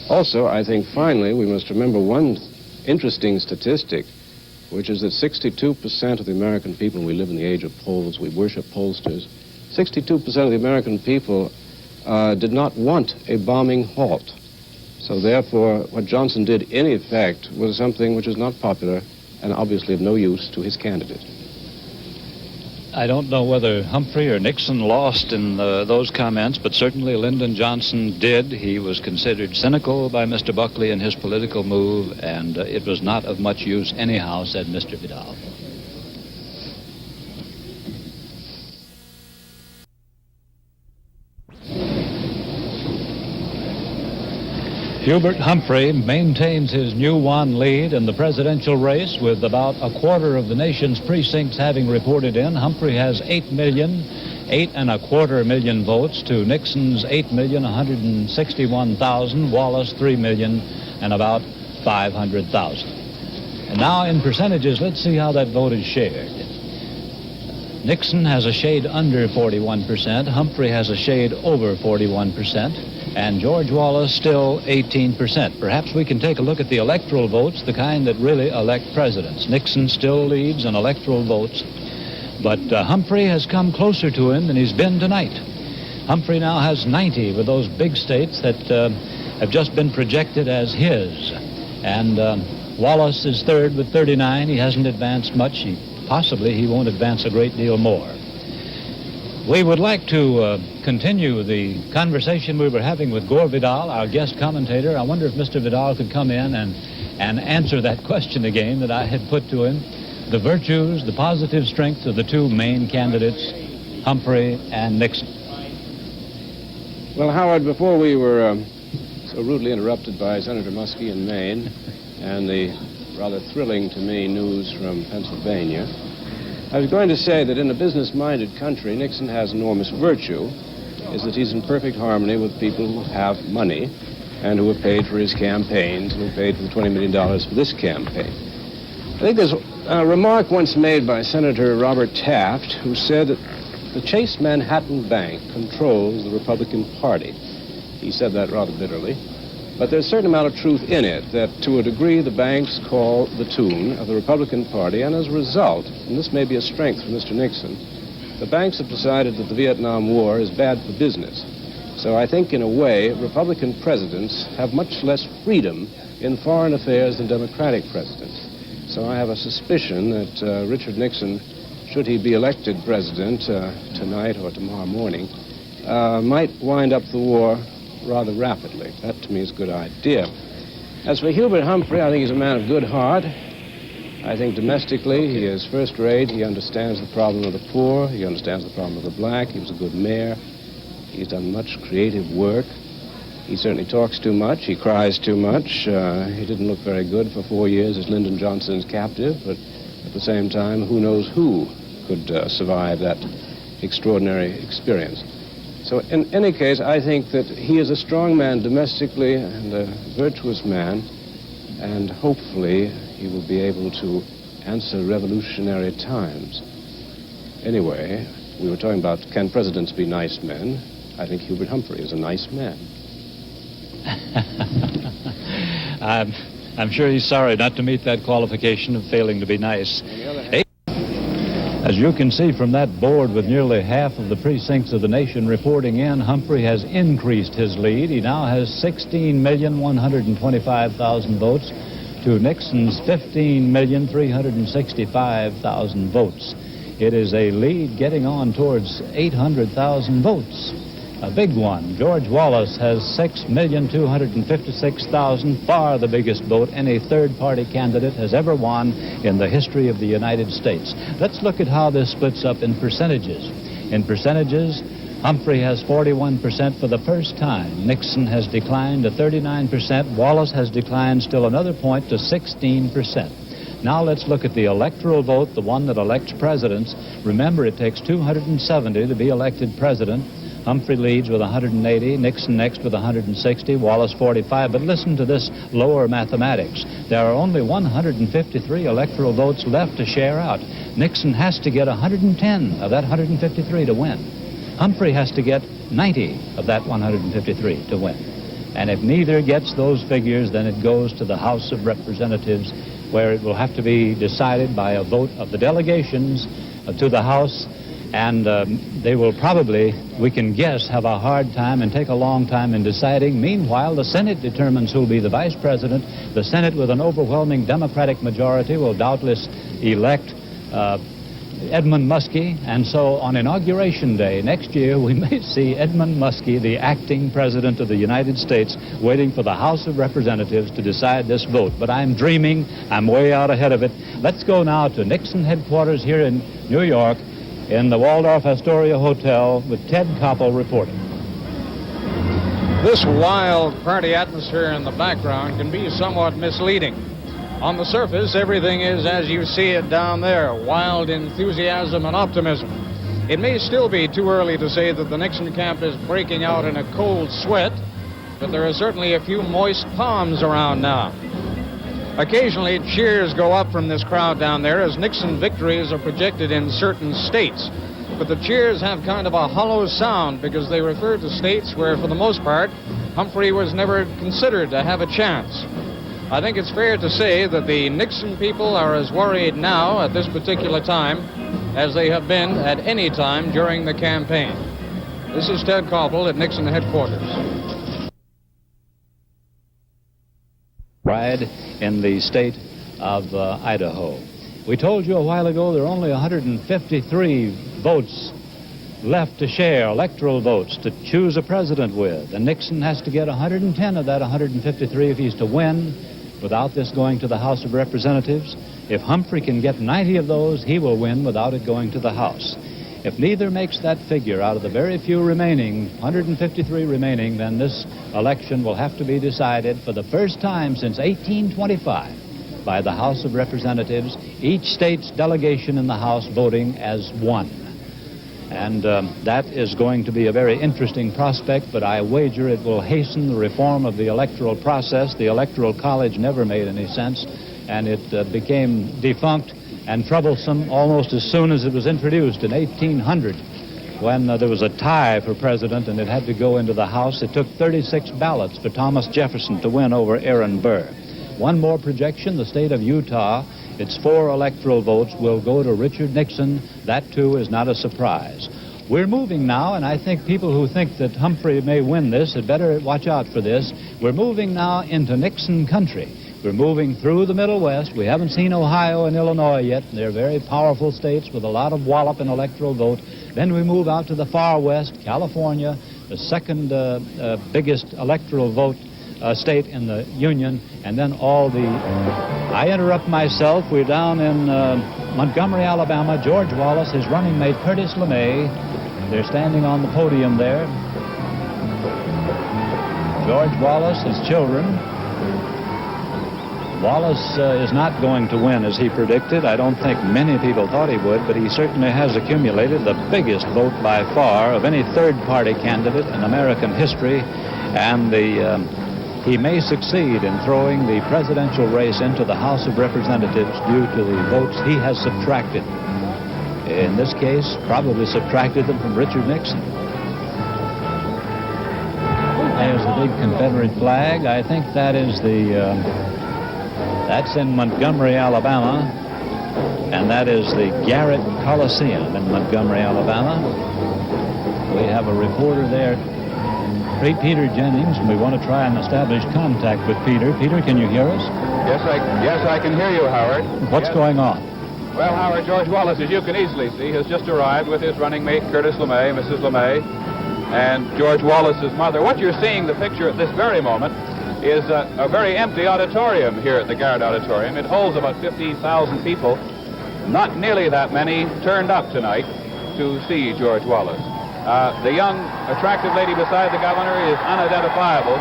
Also, I think, finally, we must remember one interesting statistic, which is that 62% of the American people, we live in the age of polls, we worship pollsters, 62% of the American people did not want a bombing halt. So therefore, what Johnson did, in effect, was something which is not popular and obviously of no use to his candidate. I don't know whether Humphrey or Nixon lost in those comments, but certainly Lyndon Johnson did. He was considered cynical by Mr. Buckley in his political move, and it was not of much use anyhow, said Mr. Vidal. Hubert Humphrey maintains his new won lead in the presidential race with about a quarter of the nation's precincts having reported in. Humphrey has 8.25 million votes to Nixon's 8,161,000, Wallace 3 million and about 500,000. And now in percentages, let's see how that vote is shared. Nixon has a shade under 41%, Humphrey has a shade over 41%, and George Wallace still 18%. Perhaps we can take a look at the electoral votes, the kind that really elect presidents. Nixon still leads in electoral votes, but Humphrey has come closer to him than he's been tonight. Humphrey now has 90 with those big states that have just been projected as his. And Wallace is third with 39. He hasn't advanced much. Possibly he won't advance a great deal more. We would like to continue the conversation we were having with Gore Vidal, our guest commentator. I wonder if Mr. Vidal could come in and answer that question again that I had put to him. The virtues, the positive strengths of the two main candidates, Humphrey and Nixon. Well, Howard, before we were were rudely interrupted by Senator Muskie in Maine and the rather thrilling to me news from Pennsylvania. I was going to say that in a business-minded country, Nixon has enormous virtue, is that he's in perfect harmony with people who have money and who have paid for his campaigns and who paid for the $20 million for this campaign. I think there's a remark once made by Senator Robert Taft, who said that the Chase Manhattan Bank controls the Republican Party. He said that rather bitterly. But there's a certain amount of truth in it, that to a degree the banks call the tune of the Republican Party, and as a result, and this may be a strength for Mr. Nixon, the banks have decided that the Vietnam War is bad for business. So I think, in a way, Republican presidents have much less freedom in foreign affairs than Democratic presidents. So I have a suspicion that Richard Nixon, should he be elected president tonight or tomorrow morning, might wind up the war rather rapidly. That, to me, is a good idea. As for Hubert Humphrey, I think he's a man of good heart. I think domestically he is first rate. He understands the problem of the poor. He understands the problem of the black. He was a good mayor. He's done much creative work. He certainly talks too much. He cries too much. He didn't look very good for 4 years as Lyndon Johnson's captive, but at the same time, who knows who could survive that extraordinary experience. So in any case, I think that he is a strong man domestically and a virtuous man, and hopefully he will be able to answer revolutionary times. Anyway, we were talking about, can presidents be nice men? I think Hubert Humphrey is a nice man. I'm sure he's sorry not to meet that qualification of failing to be nice. As you can see from that board with nearly half of the precincts of the nation reporting in, Humphrey has increased his lead. He now has 16,125,000 votes to Nixon's 15,365,000 votes. It is a lead getting on towards 800,000 votes. A big one. George Wallace has 6,256,000, far the biggest vote any third-party candidate has ever won in the history of the United States. Let's look at how this splits up in percentages. In percentages, Humphrey has 41% for the first time. Nixon has declined to 39%. Wallace has declined still another point to 16%. Now let's look at the electoral vote, the one that elects presidents. Remember, it takes 270 to be elected president. Humphrey leads with 180, Nixon next with 160, Wallace 45. But listen to this lower mathematics. There are only 153 electoral votes left to share out. Nixon has to get 110 of that 153 to win. Humphrey has to get 90 of that 153 to win. And if neither gets those figures, then it goes to the House of Representatives, where it will have to be decided by a vote of the delegations to the House. And they will probably, we can guess, have a hard time and take a long time in deciding. Meanwhile, the Senate determines who will be the vice president. The Senate, with an overwhelming Democratic majority, will doubtless elect Edmund Muskie. And so on Inauguration Day next year, we may see Edmund Muskie, the acting president of the United States, waiting for the House of Representatives to decide this vote. But I'm dreaming. I'm way out ahead of it. Let's go now to Nixon headquarters here in New York, in the Waldorf Astoria Hotel, with Ted Koppel reporting. This wild party atmosphere in the background can be somewhat misleading. On the surface, everything is as you see it down there, wild enthusiasm and optimism. It may still be too early to say that the Nixon camp is breaking out in a cold sweat, but there are certainly a few moist palms around now. Occasionally, cheers go up from this crowd down there as Nixon victories are projected in certain states. But the cheers have kind of a hollow sound because they refer to states where, for the most part, Humphrey was never considered to have a chance. I think it's fair to say that the Nixon people are as worried now at this particular time as they have been at any time during the campaign. This is Ted Koppel at Nixon headquarters. Pride in the state of Idaho. We told you a while ago there are only 153 votes left to share, electoral votes, to choose a president with. And Nixon has to get 110 of that 153 if he's to win without this going to the House of Representatives. If Humphrey can get 90 of those, he will win without it going to the House. If neither makes that figure out of the very few remaining, 153 remaining, then this election will have to be decided for the first time since 1825 by the House of Representatives, each state's delegation in the House voting as one. And that is going to be a very interesting prospect, but I wager it will hasten the reform of the electoral process. The Electoral College never made any sense, and it became defunct and troublesome almost as soon as it was introduced in 1800, when there was a tie for president and it had to go into the House. It took 36 ballots for Thomas Jefferson to win over Aaron Burr. One more projection, the state of Utah, its 4 electoral votes will go to Richard Nixon. That, too, is not a surprise. We're moving now, and I think people who think that Humphrey may win this had better watch out for this. We're moving now into Nixon country. We're moving through the Middle West. We haven't seen Ohio and Illinois yet. They're very powerful states with a lot of wallop in electoral vote. Then we move out to the far west, California, the second biggest electoral vote state in the Union, and then all the... I interrupt myself. We're down in Montgomery, Alabama. George Wallace, his running mate Curtis LeMay. They're standing on the podium there. George Wallace, his children. Wallace is not going to win as he predicted. I don't think many people thought he would, but he certainly has accumulated the biggest vote by far of any third-party candidate in American history, and he may succeed in throwing the presidential race into the House of Representatives due to the votes he has subtracted. In this case, probably subtracted them from Richard Nixon. There's the big Confederate flag. I think that is that's in Montgomery, Alabama, and that is the Garrett Coliseum in Montgomery, Alabama. We have a reporter there, Peter Jennings, and we want to try and establish contact with Peter. Peter, can you hear us? Yes, I can hear you, Howard. What's going on? Well, Howard, George Wallace, as you can easily see, has just arrived with his running mate, Curtis LeMay, Mrs. LeMay, and George Wallace's mother. What you're seeing, the picture at this very moment, is a very empty auditorium here at the Garrett Auditorium. It holds about 50,000 people. Not nearly that many turned up tonight to see George Wallace. The young, attractive lady beside the governor is unidentifiable,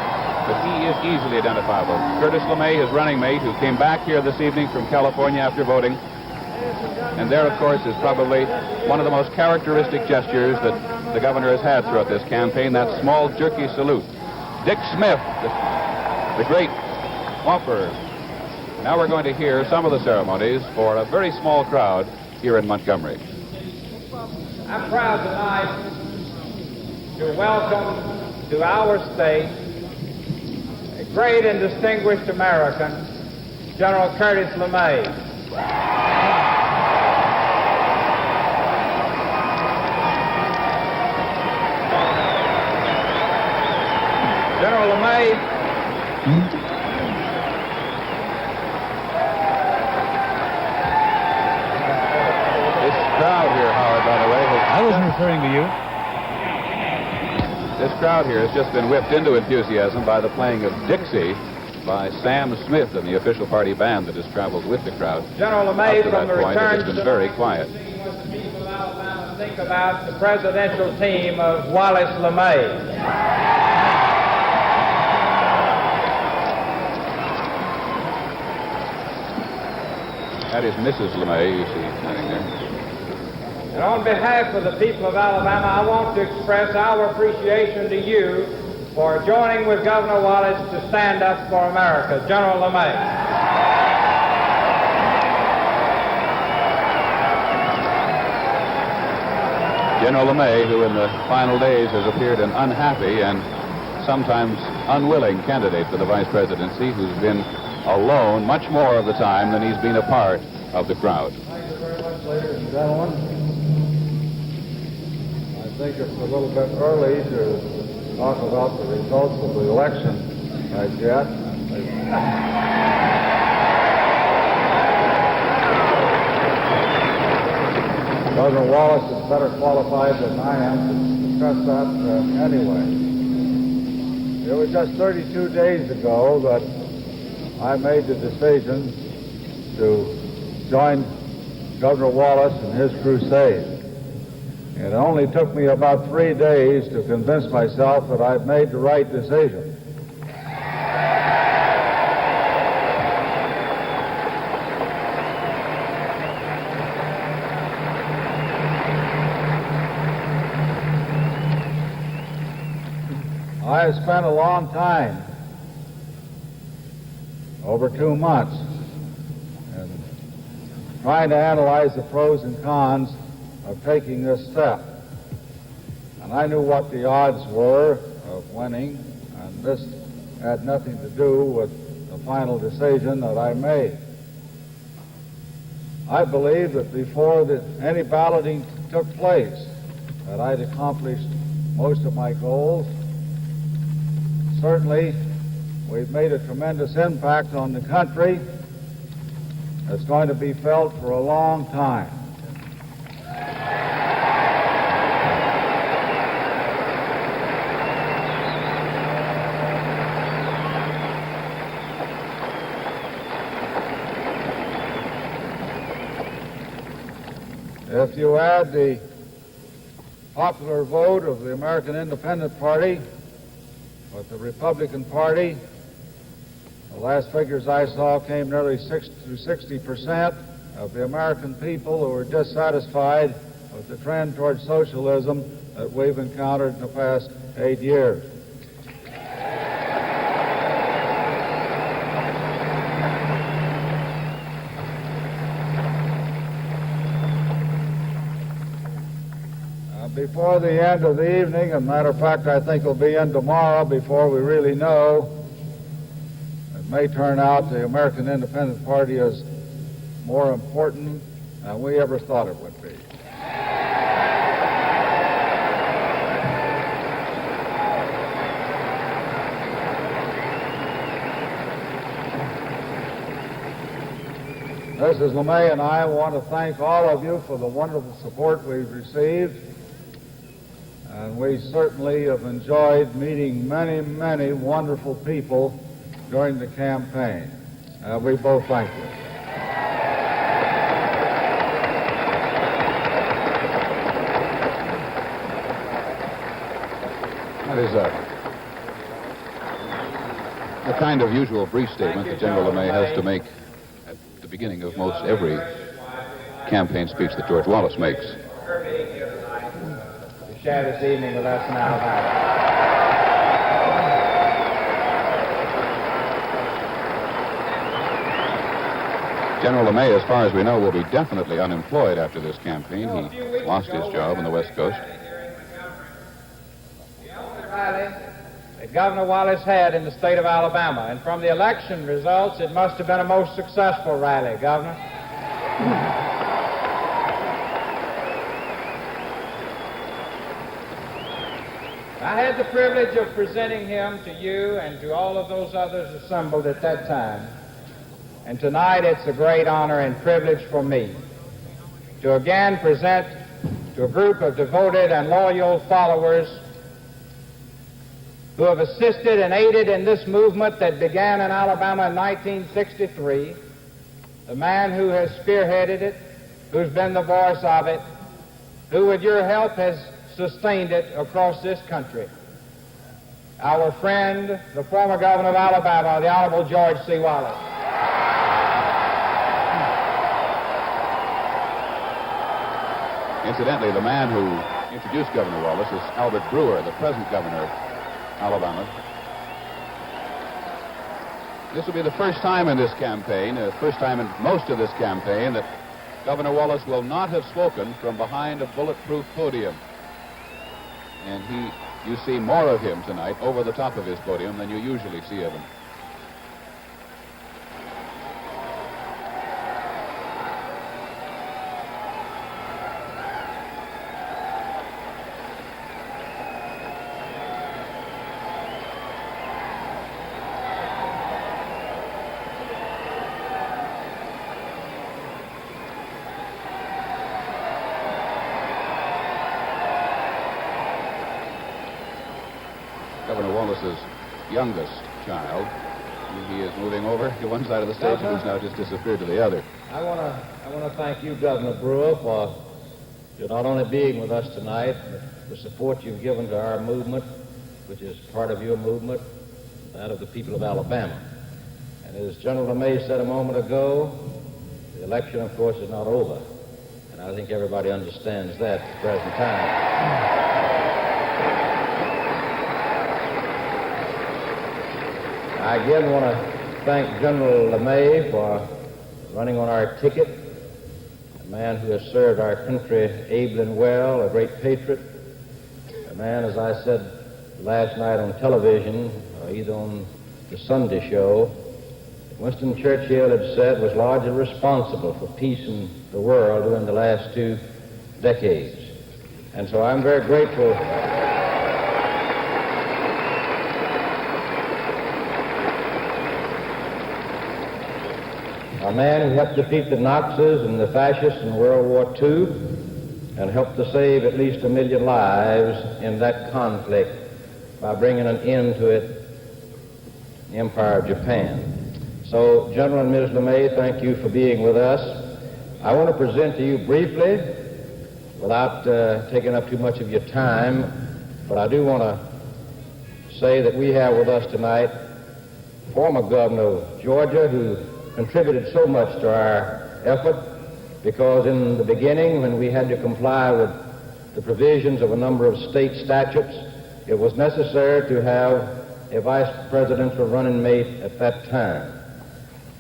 but he is easily identifiable. Curtis LeMay, his running mate, who came back here this evening from California after voting. And there, of course, is probably one of the most characteristic gestures that the governor has had throughout this campaign, that small, jerky salute. Dick Smith, the great whopper. Now we're going to hear some of the ceremonies for a very small crowd here in Montgomery. I'm proud tonight to welcome to our state a great and distinguished American, General Curtis LeMay. General LeMay This crowd here, Howard, by the way, I wasn't referring to you. This crowd here has just been whipped into enthusiasm by the playing of Dixie by Sam Smith and the official party band that has traveled with the crowd. General LeMay, from the return, it has been very quiet. What the people of Alabama think about the presidential team of Wallace LeMay. That is Mrs. LeMay, you see standing there. And on behalf of the people of Alabama, I want to express our appreciation to you for joining with Governor Wallace to stand up for America. General LeMay. General LeMay, who in the final days has appeared an unhappy and sometimes unwilling candidate for the vice presidency, who's been alone much more of the time than he's been a part of the crowd. Thank you very much, ladies and gentlemen. I think it's a little bit early to talk about the results of the election as yet. Governor Wallace is better qualified than I am to discuss that anyway. It was just 32 days ago that I made the decision to join Governor Wallace in his crusade. It only took me about 3 days to convince myself that I'd made the right decision. I have spent a long time, over 2 months, trying to analyze the pros and cons of taking this step. And I knew what the odds were of winning, and this had nothing to do with the final decision that I made. I believe that before any balloting took place, that I'd accomplished most of my goals. Certainly, we've made a tremendous impact on the country that's going to be felt for a long time. If you add the popular vote of the American Independent Party with the Republican Party, the last figures I saw came nearly 60% of the American people who are dissatisfied with the trend towards socialism that we've encountered in the past 8 years. Before the end of the evening, as a matter of fact, I think it'll be in tomorrow before we really know, it may turn out the American Independent Party is more important than we ever thought it would be. Mrs. LeMay and I want to thank all of you for the wonderful support we've received. And we certainly have enjoyed meeting many, many wonderful people during the campaign. We both thank you. That is the kind of usual brief statement that General LeMay has to make at the beginning of most every campaign speech that George Wallace makes. Share this evening with us in Alabama. General LeMay, as far as we know, will be definitely unemployed after this campaign. He lost his job on the West Coast. The only rally that Governor Wallace had in the state of Alabama, and from the election results, it must have been a most successful rally, Governor. I had the privilege of presenting him to you and to all of those others assembled at that time. And tonight it's a great honor and privilege for me to again present to a group of devoted and loyal followers who have assisted and aided in this movement that began in Alabama in 1963, the man who has spearheaded it, who's been the voice of it, who with your help has sustained it across this country. Our friend, the former governor of Alabama, the Honorable George C. Wallace. Incidentally, the man who introduced Governor Wallace is Albert Brewer, the present governor of Alabama. This will be the first time in this campaign, first time in most of this campaign, that Governor Wallace will not have spoken from behind a bulletproof podium. And you see more of him tonight over the top of his podium than you usually see of him. Governor Wallace's youngest child. He is moving over to one side of the stage and has now just disappeared to the other. I want to thank you, Governor Brewer, for You're not only being with us tonight, but the support you've given to our movement, which is part of your movement, that of the people of Alabama. And as General LeMay said a moment ago, the election, of course, is not over. And I think everybody understands that at the present time. I again want to thank General LeMay for running on our ticket, a man who has served our country ably and well, a great patriot, a man, as I said last night on television, or either on the Sunday show, Winston Churchill had said was largely responsible for peace in the world during the last 2 decades. And so I'm very grateful. A man who helped defeat the Nazis and the fascists in World War II and helped to save at least 1 million lives in that conflict by bringing an end to it, the Empire of Japan. So, General and Ms. LeMay, thank you for being with us. I want to present to you briefly, without taking up too much of your time, but I do want to say that we have with us tonight former governor of Georgia who contributed so much to our effort, because in the beginning, when we had to comply with the provisions of a number of state statutes, it was necessary to have a vice presidential running mate at that time.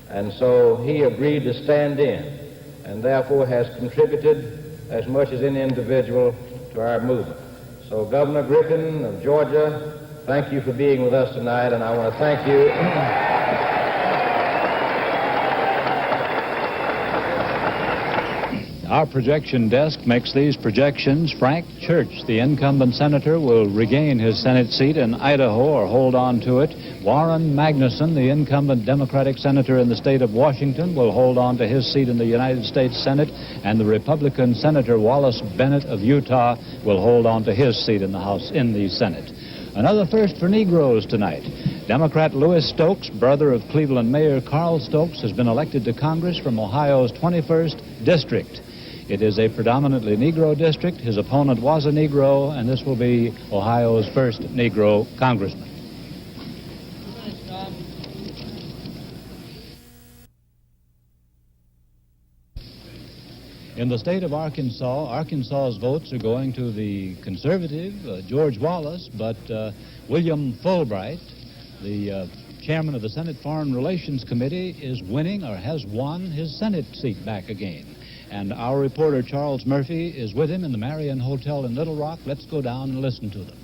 And so he agreed to stand in, and therefore has contributed as much as any individual to our movement. So Governor Griffin of Georgia, thank you for being with us tonight, and I want to thank you. Our projection desk makes these projections. Frank Church, the incumbent senator, will regain his Senate seat in Idaho or hold on to it. Warren Magnuson, the incumbent Democratic senator in the state of Washington, will hold on to his seat in the United States Senate, and the Republican Senator Wallace Bennett of Utah will hold on to his seat in the House, in the Senate. Another first for Negroes tonight. Democrat Louis Stokes, brother of Cleveland Mayor Carl Stokes, has been elected to Congress from Ohio's 21st District. It is a predominantly Negro district. His opponent was a Negro, and this will be Ohio's first Negro congressman. In the state of Arkansas, Arkansas's votes are going to the conservative, George Wallace, but William Fulbright, the chairman of the Senate Foreign Relations Committee, is winning, or has won, his Senate seat back again. And our reporter, Charles Murphy, is with him in the Marion Hotel in Little Rock. Let's go down and listen to them.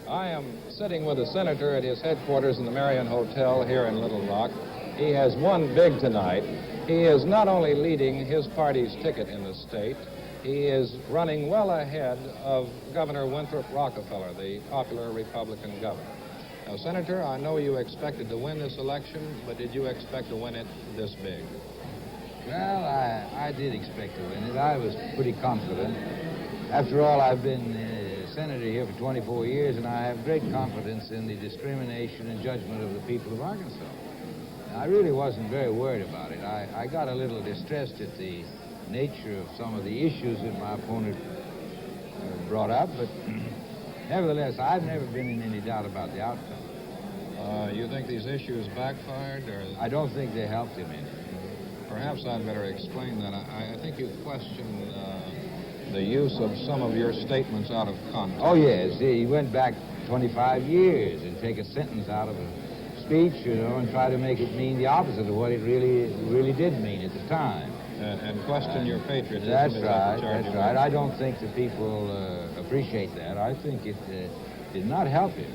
I am sitting with the senator at his headquarters in the Marion Hotel here in Little Rock. He has won big tonight. He is not only leading his party's ticket in the state, he is running well ahead of Governor Winthrop Rockefeller, the popular Republican governor. Now, Senator, I know you expected to win this election, but did you expect to win it this big? Well, I did expect to win it. I was pretty confident. After all, I've been senator here for 24 years, and I have great confidence in the discrimination and judgment of the people of Arkansas. I really wasn't very worried about it. I got a little distressed at the nature of some of the issues that my opponent brought up, but nevertheless, I've never been in any doubt about the outcome. You think these issues backfired, or? I don't think they helped him any. Perhaps I'd better explain that. I think you question the use of some of your statements out of context. Oh, yes. He went back 25 years and take a sentence out of a speech, you know, and try to make it mean the opposite of what it really did mean at the time. And question your patriotism. That's right, that's right. I don't think the people appreciate that. I think it did not help him.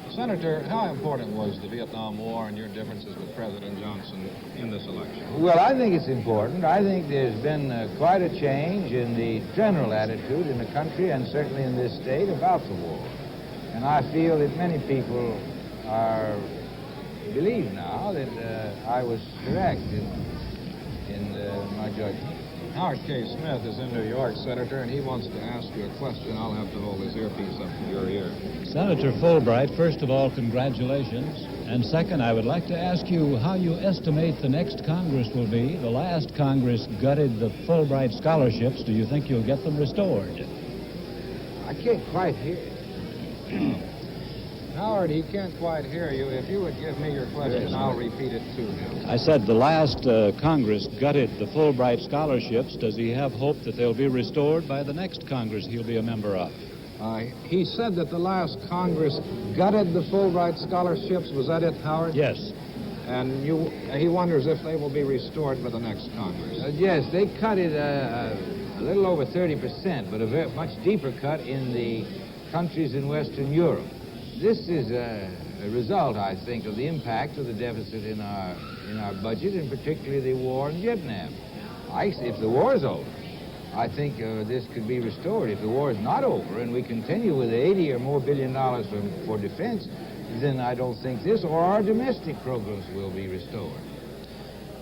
Senator, how important was the Vietnam War and your differences with President Johnson in this election? Well, I think it's important. I think there's been quite a change in the general attitude in the country and certainly in this state about the war. And I feel that many people believe now that I was correct in my judgment. Howard K. Smith is in New York, Senator, and he wants to ask you a question. I'll have to hold his earpiece up to your ear. Senator Fulbright, first of all, congratulations. And second, I would like to ask you how you estimate the next Congress will be. The last Congress gutted the Fulbright scholarships. Do you think you'll get them restored? I can't quite hear. Howard, he can't quite hear you. If you would give me your question, I'll repeat it to him. I said the last Congress gutted the Fulbright scholarships. Does he have hope that they'll be restored by the next Congress he'll be a member of? He said that the last Congress gutted the Fulbright scholarships. Was that it, Howard? Yes. And he wonders if they will be restored by the next Congress. Yes, they cut it a little over 30%, but a very much deeper cut in the countries in Western Europe. This is a result, I think, of the impact of the deficit in our budget, and particularly the war in Vietnam. If the war is over, I think this could be restored. If the war is not over and we continue with $80 or more billion for defense, then I don't think this or our domestic programs will be restored.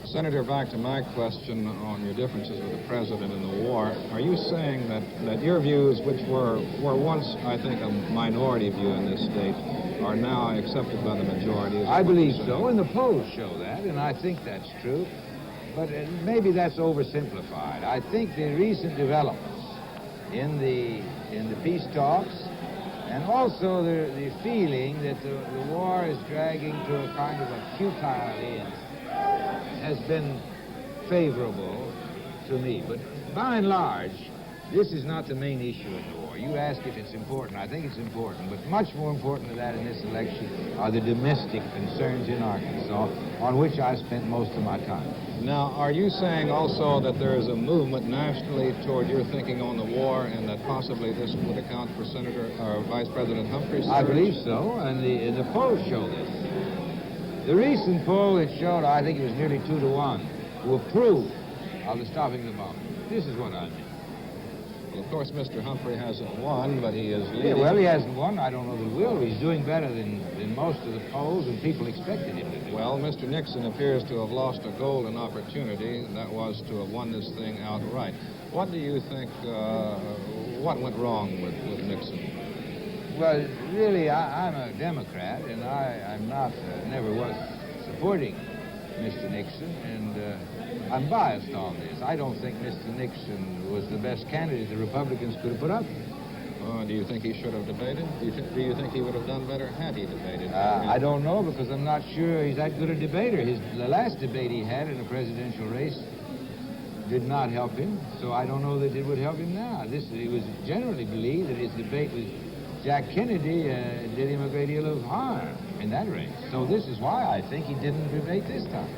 Senator, back to my question on your differences with the president in the war. Are you saying that your views, which were once, I think, a minority view in this state, are now accepted by the majority? I believe so, and the polls show that, and I think that's true. But maybe that's oversimplified. I think the recent developments in the peace talks, and also the feeling that the war is dragging to a kind of a futile end, has been favorable to me. But by and large, this is not the main issue in the war. You ask if it's important. I think it's important. But much more important than that in this election are the domestic concerns in Arkansas, on which I spent most of my time. Now, are you saying also that there is a movement nationally toward your thinking on the war, and that possibly this would account for Senator or Vice President Humphrey's? I believe so, and the polls show this. The recent poll that showed, I think it was nearly 2-1, who approved of the stopping the bombing. This is what I mean. Well, of course, Mr. Humphrey hasn't won, but he is leading. Yeah, well, he hasn't won. I don't know that he will. He's doing better than most of the polls, and people expected him to do. Well, Mr. Nixon appears to have lost a golden opportunity, and that was to have won this thing outright. What do you think, what went wrong with Nixon? Well, really, I'm a Democrat, and I'm not, never was supporting Mr. Nixon, and I'm biased on this. I don't think Mr. Nixon was the best candidate the Republicans could have put up. Do you think he should have debated? Do you think he would have done better had he debated? I don't know, because I'm not sure he's that good a debater. The last debate he had in a presidential race did not help him, so I don't know that it would help him now. It was generally believed that his debate with Jack Kennedy did him a great deal of harm in that race. So this is why I think he didn't debate this time.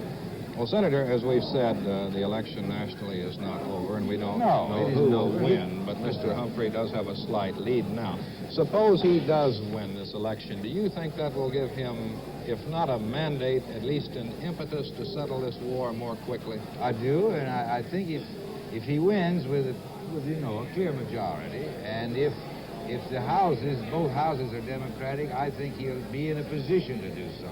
Well, Senator, as we've said, the election nationally is not over, and we don't know who will win, but Mr. Humphrey does have a slight lead now. Suppose he does win this election. Do you think that will give him, if not a mandate, at least an impetus to settle this war more quickly? I do, and I think if he wins with a clear majority, and if both houses are Democratic, I think he'll be in a position to do so.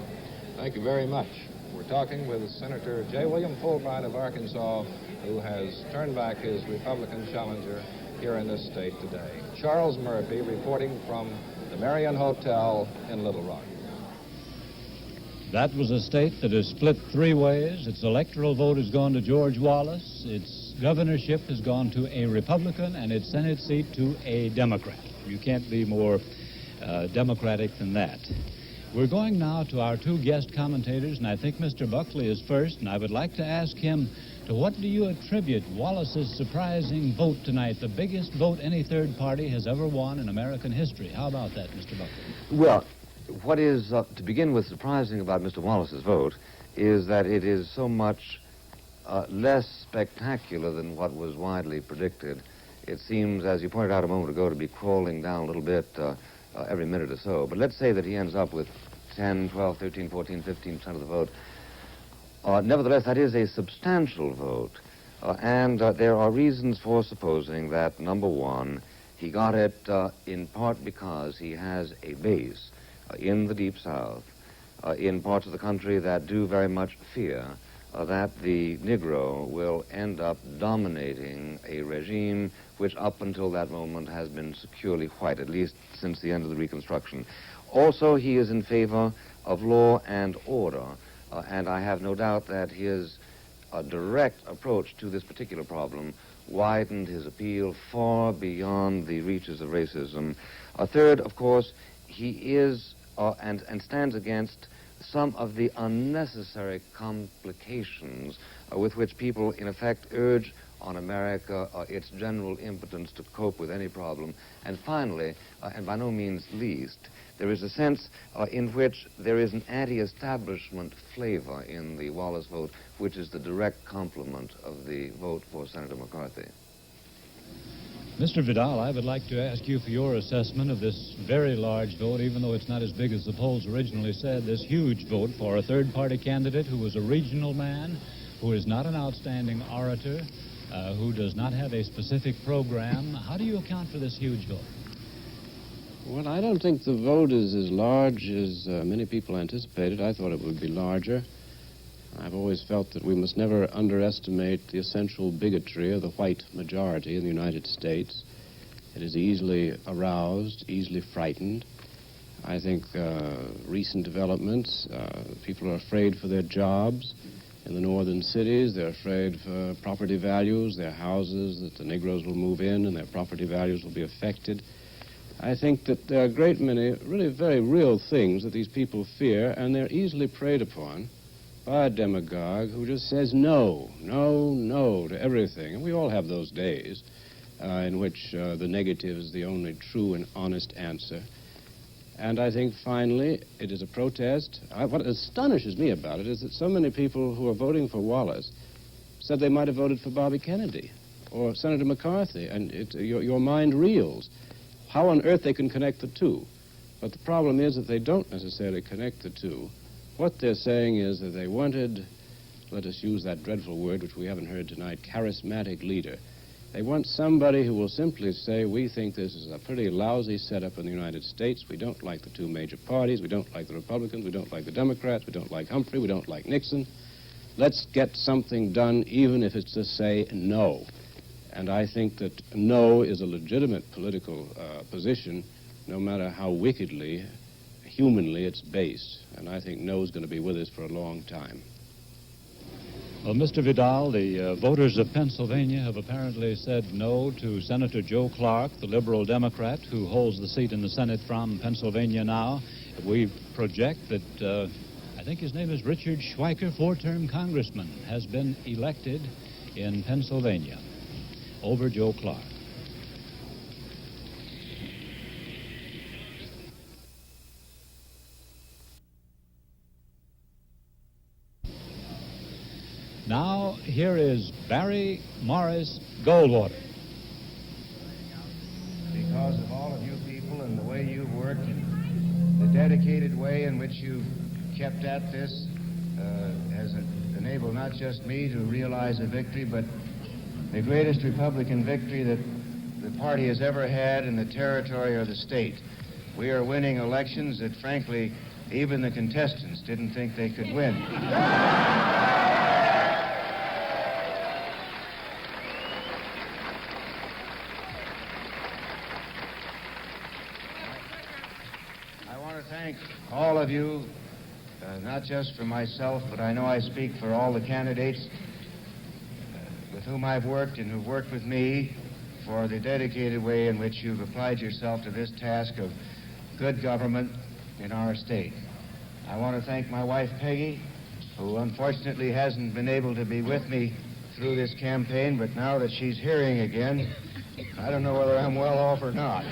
Thank you very much. We're talking with Senator J. William Fulbright of Arkansas, who has turned back his Republican challenger here in this state today. Charles Murphy reporting from the Marion Hotel in Little Rock. That was a state that is split three ways. Its electoral vote has gone to George Wallace, its governorship has gone to a Republican, and its Senate seat to a Democrat. You can't be more democratic than that. We're going now to our two guest commentators, and I think Mr. Buckley is first, and I would like to ask him, to what do you attribute Wallace's surprising vote tonight, the biggest vote any third party has ever won in American history? How about that, Mr. Buckley? Well, what is, to begin with, surprising about Mr. Wallace's vote is that it is so much less spectacular than what was widely predicted. It seems, as you pointed out a moment ago, to be crawling down a little bit every minute or so. But let's say that he ends up with 10, 12, 13, 14, 15% of the vote. Nevertheless, that is a substantial vote. And there are reasons for supposing that, number one, he got it in part because he has a base in the Deep South, in parts of the country that do very much fear that the Negro will end up dominating a regime which up until that moment has been securely white, at least since the end of the Reconstruction. Also, he is in favor of law and order, and I have no doubt that his direct approach to this particular problem widened his appeal far beyond the reaches of racism. Third, of course, he is and stands against some of the unnecessary complications with which people, in effect, urge on America its general impotence to cope with any problem. And finally, and by no means least, there is a sense in which there is an anti-establishment flavor in the Wallace vote, which is the direct complement of the vote for Senator McCarthy. Mr. Vidal, I would like to ask you for your assessment of this very large vote, even though it's not as big as the polls originally said, this huge vote for a third-party candidate who was a regional man, who is not an outstanding orator, who does not have a specific program. How do you account for this huge vote? Well, I don't think the vote is as large as many people anticipated. I thought it would be larger. I've always felt that we must never underestimate the essential bigotry of the white majority in the United States. It is easily aroused, easily frightened. I think recent developments, people are afraid for their jobs in the northern cities. They're afraid for property values, their houses, that the Negroes will move in and their property values will be affected. I think that there are a great many really very real things that these people fear, and they're easily preyed upon by a demagogue who just says no, no, no to everything. And we all have those days in which the negative is the only true and honest answer. And I think, finally, it is a protest. What astonishes me about it is that so many people who are voting for Wallace said they might have voted for Bobby Kennedy or Senator McCarthy, and your mind reels. How on earth they can connect the two? But the problem is that they don't necessarily connect the two. What they're saying is that they wanted, let us use that dreadful word which we haven't heard tonight, charismatic leader. They want somebody who will simply say, we think this is a pretty lousy setup in the United States. We don't like the two major parties. We don't like the Republicans. We don't like the Democrats. We don't like Humphrey. We don't like Nixon. Let's get something done, even if it's to say no. And I think that no is a legitimate political position, no matter how wickedly, humanly it's based. And I think no is going to be with us for a long time. Well, Mr. Vidal, the voters of Pennsylvania have apparently said no to Senator Joe Clark, the liberal Democrat who holds the seat in the Senate from Pennsylvania now. We project that, I think his name is Richard Schweiker, four-term congressman, has been elected in Pennsylvania over Joe Clark. Now, here is Barry Morris Goldwater. Because of all of you people and the way you've worked and the dedicated way in which you've kept at this has enabled not just me to realize a victory, but the greatest Republican victory that the party has ever had in the territory or the state. We are winning elections that, frankly, even the contestants didn't think they could win. Thank all of you, not just for myself, but I know I speak for all the candidates with whom I've worked and who've worked with me for the dedicated way in which you've applied yourself to this task of good government in our state. I want to thank my wife, Peggy, who unfortunately hasn't been able to be with me through this campaign, but now that she's hearing again, I don't know whether I'm well off or not.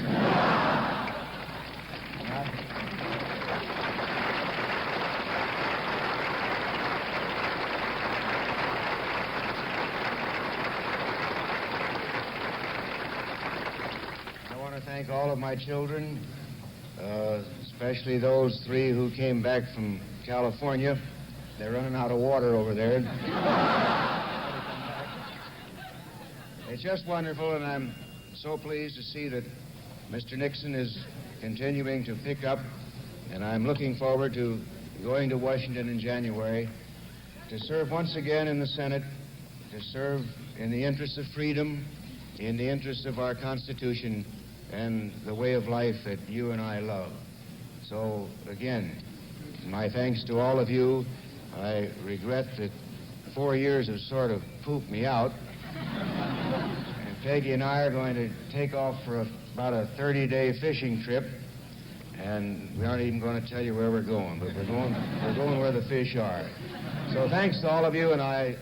Thank all of my children, especially those three who came back from California. They're running out of water over there. It's just wonderful, and I'm so pleased to see that Mr. Nixon is continuing to pick up, and I'm looking forward to going to Washington in January to serve once again in the Senate, to serve in the interest of freedom, in the interest of our Constitution, and the way of life that you and I love. So, again, my thanks to all of you. I regret that 4 years have sort of pooped me out. And Peggy and I are going to take off for about a 30-day fishing trip. And we aren't even going to tell you where we're going, but we're going where the fish are. So thanks to all of you, and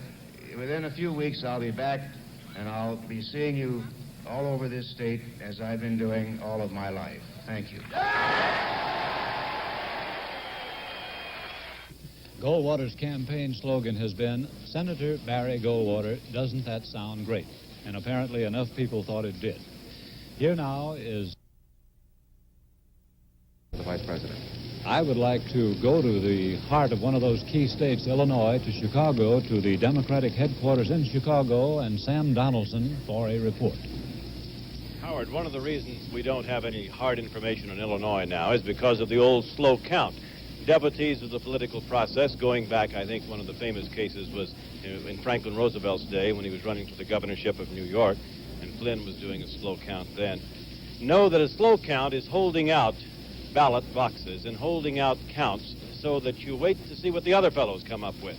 within a few weeks I'll be back, and I'll be seeing you all over this state as I've been doing all of my life. Thank you. Goldwater's campaign slogan has been, Senator Barry Goldwater, doesn't that sound great? And apparently enough people thought it did. Here now is the Vice President. I would like to go to the heart of one of those key states, Illinois, to Chicago, to the Democratic headquarters in Chicago, and Sam Donaldson for a report. Howard, one of the reasons we don't have any hard information on Illinois now is because of the old slow count. Devotees of the political process, going back, I think one of the famous cases was in Franklin Roosevelt's day when he was running for the governorship of New York, and Flynn was doing a slow count then, know that a slow count is holding out ballot boxes and holding out counts so that you wait to see what the other fellows come up with.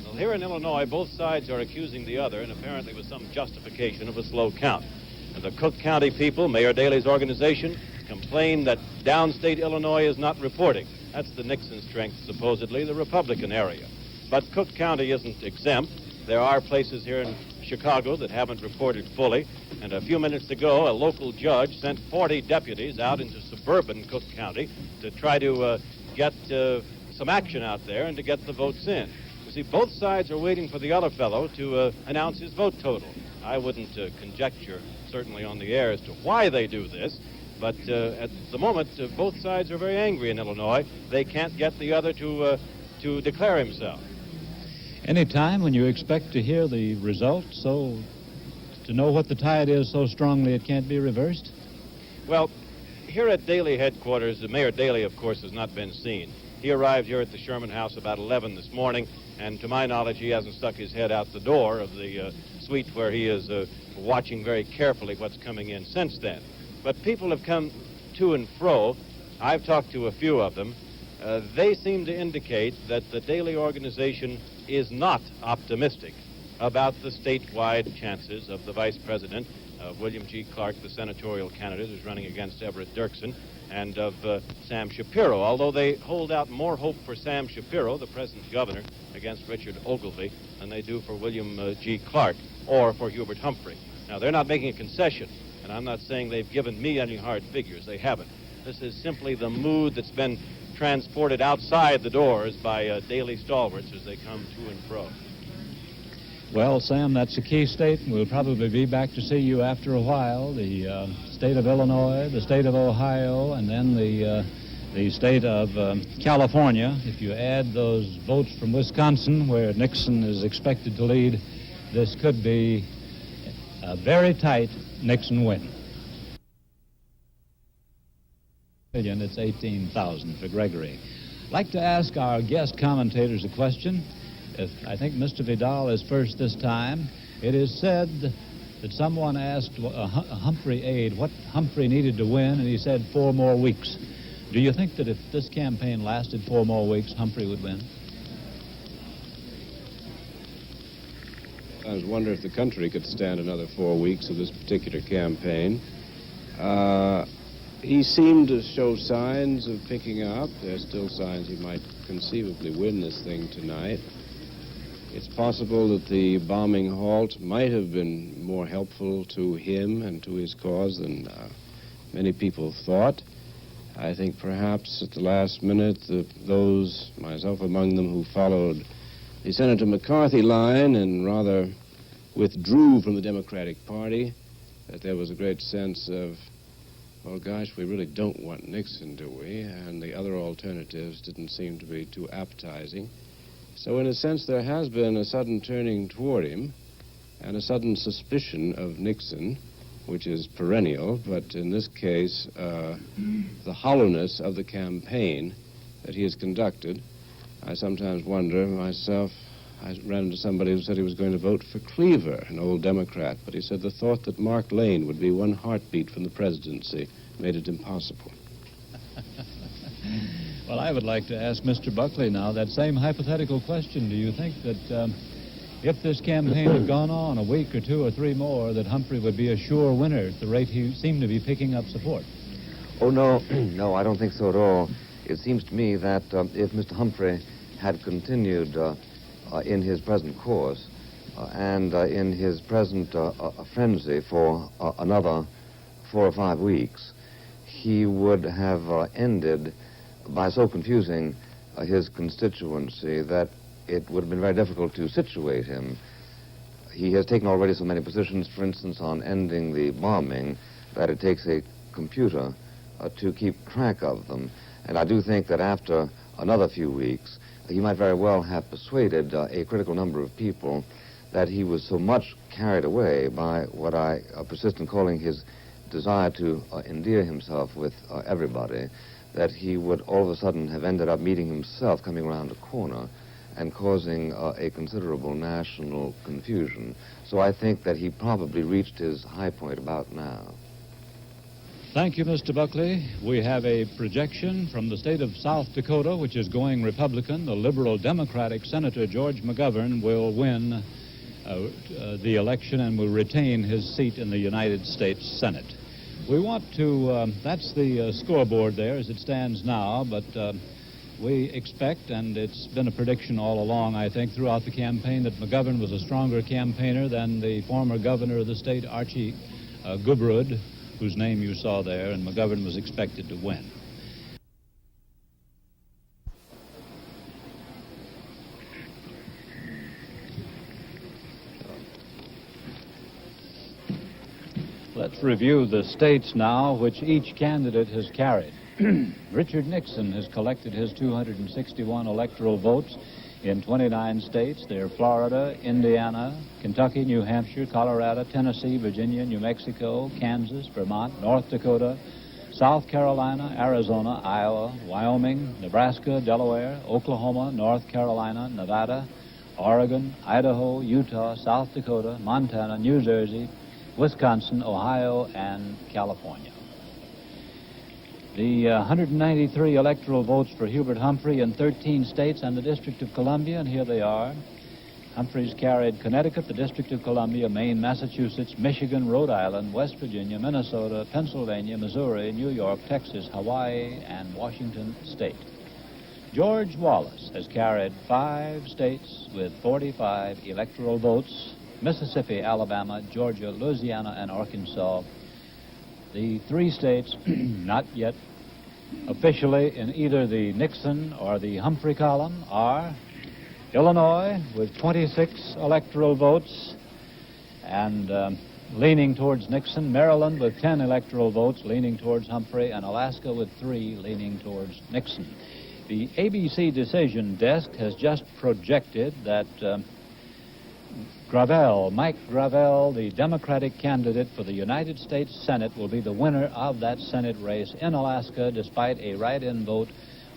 Well, here in Illinois, both sides are accusing the other, and apparently with some justification, of a slow count. And the Cook County people, Mayor Daley's organization, complain that downstate Illinois is not reporting. That's the Nixon strength, supposedly, the Republican area. But Cook County isn't exempt. There are places here in Chicago that haven't reported fully. And a few minutes ago, a local judge sent 40 deputies out into suburban Cook County to try to get some action out there and to get the votes in. You see, both sides are waiting for the other fellow to announce his vote total. I wouldn't conjecture, certainly on the air, as to why they do this. But at the moment, both sides are very angry in Illinois. They can't get the other to declare himself. Any time when you expect to hear the result, so to know what the tide is so strongly it can't be reversed? Well, here at Daley headquarters, Mayor Daley, of course, has not been seen. He arrived here at the Sherman House about 11 this morning, and to my knowledge, he hasn't stuck his head out the door of the suite where he is watching very carefully what's coming in since then. But people have come to and fro. I've talked to a few of them. They seem to indicate that the Daley organization is not optimistic about the statewide chances of the Vice President, William G. Clark, the senatorial candidate who's running against Everett Dirksen, and of Sam Shapiro, although they hold out more hope for Sam Shapiro, the present governor, against Richard Ogilvie than they do for William G. Clark or for Hubert Humphrey. Now, they're not making a concession. And I'm not saying they've given me any hard figures. They haven't. This is simply the mood that's been transported outside the doors by Daley stalwarts as they come to and fro. Well, Sam, that's a key state, and we'll probably be back to see you after a while. The state of Illinois, the state of Ohio, and then the state of California. If you add those votes from Wisconsin, where Nixon is expected to lead, this could be a very tight Nixon win. It's 18,000 for Gregory. I'd like to ask our guest commentators a question. I think Mr. Vidal is first this time. It is said that someone asked a Humphrey aide what Humphrey needed to win, and he said 4 more weeks. Do you think that if this campaign lasted 4 more weeks, Humphrey would win? I wonder if the country could stand another 4 weeks of this particular campaign. He seemed to show signs of picking up. There's still signs he might conceivably win this thing tonight. It's possible that the bombing halt might have been more helpful to him and to his cause than many people thought. I think perhaps at the last minute, those, myself among them, who followed the Senator McCarthy line and rather withdrew from the Democratic Party, that there was a great sense of, well, gosh, we really don't want Nixon, do we? And the other alternatives didn't seem to be too appetizing. So in a sense, there has been a sudden turning toward him and a sudden suspicion of Nixon, which is perennial, but in this case, the hollowness of the campaign that he has conducted. I sometimes wonder myself, I ran into somebody who said he was going to vote for Cleaver, an old Democrat, but he said the thought that Mark Lane would be one heartbeat from the presidency made it impossible. Well, I would like to ask Mr. Buckley now that same hypothetical question. Do you think that if this campaign had gone on a week or 2 or 3 more, that Humphrey would be a sure winner at the rate he seemed to be picking up support? Oh, no, no, I don't think so at all. It seems to me that if Mr. Humphrey had continued in his present course and in his present frenzy for another 4 or 5 weeks, he would have ended by so confusing his constituency that it would have been very difficult to situate him. He has taken already so many positions, for instance, on ending the bombing, that it takes a computer to keep track of them. And I do think that after another few weeks, he might very well have persuaded a critical number of people that he was so much carried away by what I persist in calling his desire to endear himself with everybody, that he would all of a sudden have ended up meeting himself coming around a corner and causing a considerable national confusion. So I think that he probably reached his high point about now. Thank you, Mr. Buckley. We have a projection from the state of South Dakota, which is going Republican. The liberal Democratic Senator George McGovern will win the election and will retain his seat in the United States Senate. We want to, that's the scoreboard there as it stands now, but we expect, and it's been a prediction all along, I think, throughout the campaign, that McGovern was a stronger campaigner than the former governor of the state, Archie Gubrud, whose name you saw there, and McGovern was expected to win. Let's review the states now which each candidate has carried. Richard Nixon has collected his 261 electoral votes in 29 states. They're Florida, Indiana, Kentucky, New Hampshire, Colorado, Tennessee, Virginia, New Mexico, Kansas, Vermont, North Dakota, South Carolina, Arizona, Iowa, Wyoming, Nebraska, Delaware, Oklahoma, North Carolina, Nevada, Oregon, Idaho, Utah, South Dakota, Montana, New Jersey, Wisconsin, Ohio, and California. The 193 electoral votes for Hubert Humphrey in 13 states and the District of Columbia, and here they are. Humphrey's carried Connecticut, the District of Columbia, Maine, Massachusetts, Michigan, Rhode Island, West Virginia, Minnesota, Pennsylvania, Missouri, New York, Texas, Hawaii, and Washington State. George Wallace has carried 5 states with 45 electoral votes: Mississippi, Alabama, Georgia, Louisiana, and Arkansas. The 3 states not yet officially in either the Nixon or the Humphrey column are Illinois with 26 electoral votes and leaning towards Nixon, Maryland with 10 electoral votes leaning towards Humphrey, and Alaska with 3 leaning towards Nixon. The ABC decision desk has just projected that Mike Gravel, the Democratic candidate for the United States Senate, will be the winner of that Senate race in Alaska, despite a write-in vote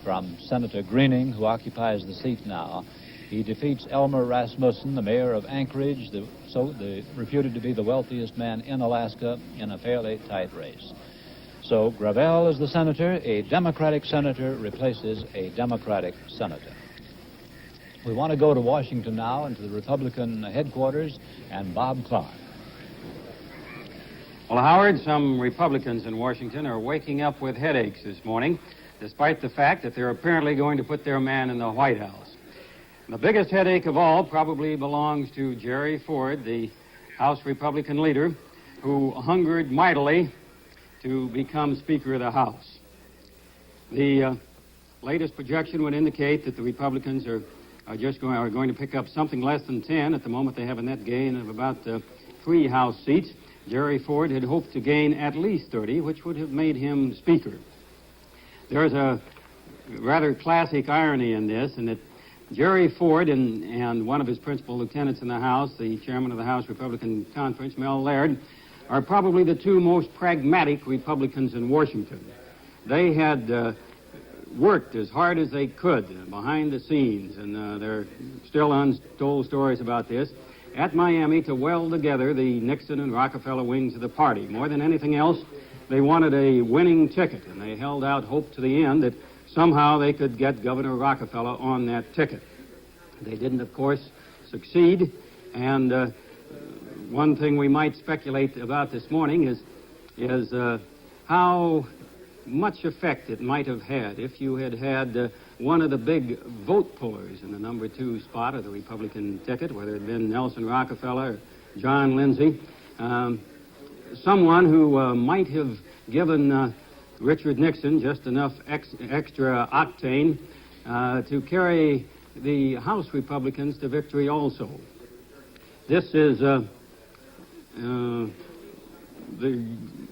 from Senator Greening, who occupies the seat now. He defeats Elmer Rasmussen, the mayor of Anchorage, reputed to be the wealthiest man in Alaska, in a fairly tight race. So Gravel is the senator. A Democratic senator replaces a Democratic senator. We want to go to Washington now and to the Republican headquarters and Bob Clark. Well, Howard, some Republicans in Washington are waking up with headaches this morning, despite the fact that they're apparently going to put their man in the White House. The biggest headache of all probably belongs to Jerry Ford, the House Republican leader, who hungered mightily to become Speaker of the House. The latest projection would indicate that the Republicans are going to pick up something less than 10. At the moment, they have a net gain of about 3 House seats. Jerry Ford had hoped to gain at least 30, which would have made him Speaker. There's a rather classic irony in this, in that Jerry Ford and one of his principal lieutenants in the House, the chairman of the House Republican Conference, Mel Laird, are probably the 2 most pragmatic Republicans in Washington. They had worked as hard as they could behind the scenes, and there are still untold stories about this, at Miami to weld together the Nixon and Rockefeller wings of the party. More than anything else, they wanted a winning ticket, and they held out hope to the end that somehow they could get Governor Rockefeller on that ticket. They didn't, of course, succeed, and one thing we might speculate about this morning is how much effect it might have had if you had had one of the big vote pullers in the number 2 spot of the Republican ticket, whether it had been Nelson Rockefeller or John Lindsay, someone who might have given Richard Nixon just enough extra octane to carry the House Republicans to victory also. This is the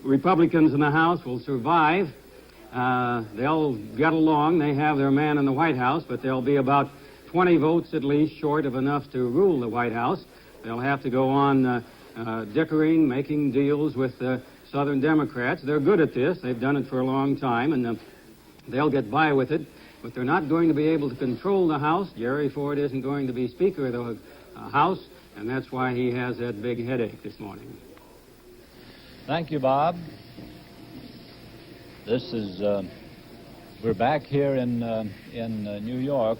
Republicans in the House will survive. They'll get along. They have their man in the White House, but they'll be about 20 votes at least short of enough to rule the White House. They'll have to go on dickering, making deals with the Southern Democrats. They're good at this. They've done it for a long time, and they'll get by with it. But they're not going to be able to control the House. Jerry Ford isn't going to be Speaker of the House, and that's why he has that big headache this morning. Thank you, Bob. This is, we're back here in New York.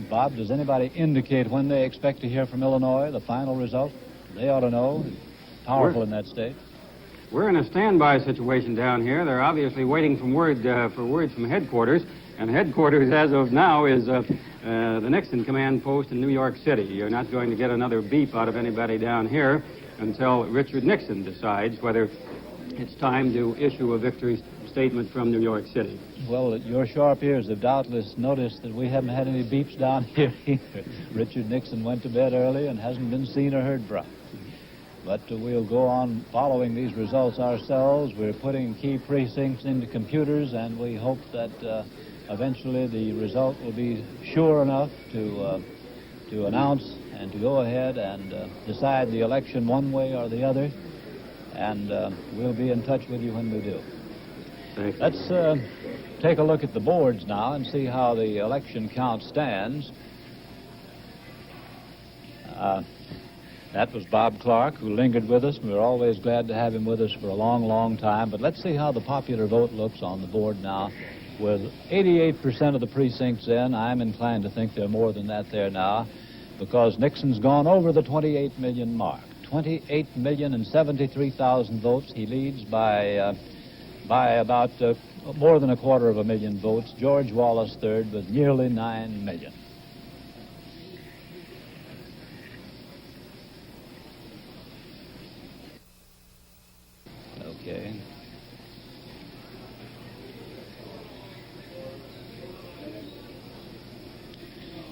Bob, does anybody indicate when they expect to hear from Illinois, the final result? They ought to know. Powerful in that state. We're in a standby situation down here. They're obviously waiting for word from headquarters, and headquarters as of now is the Nixon command post in New York City. You're not going to get another beep out of anybody down here until Richard Nixon decides whether it's time to issue a victory statement from New York City. Well, your sharp ears have doubtless noticed that we haven't had any beeps down here either. Richard Nixon went to bed early and hasn't been seen or heard from. But we'll go on following these results ourselves. We're putting key precincts into computers, and we hope that eventually the result will be sure enough to announce and to go ahead and decide the election one way or the other. And we'll be in touch with you when we do. Thank you. Let's take a look at the boards now and see how the election count stands. That was Bob Clark, who lingered with us. We were always glad to have him with us for a long, long time. But let's see how the popular vote looks on the board now. With 88% of the precincts in, I'm inclined to think there are more than that there now, because Nixon's gone over the 28 million mark. 28,073,000 votes. He leads by about more than 250,000 votes. George Wallace third with nearly 9 million. Okay.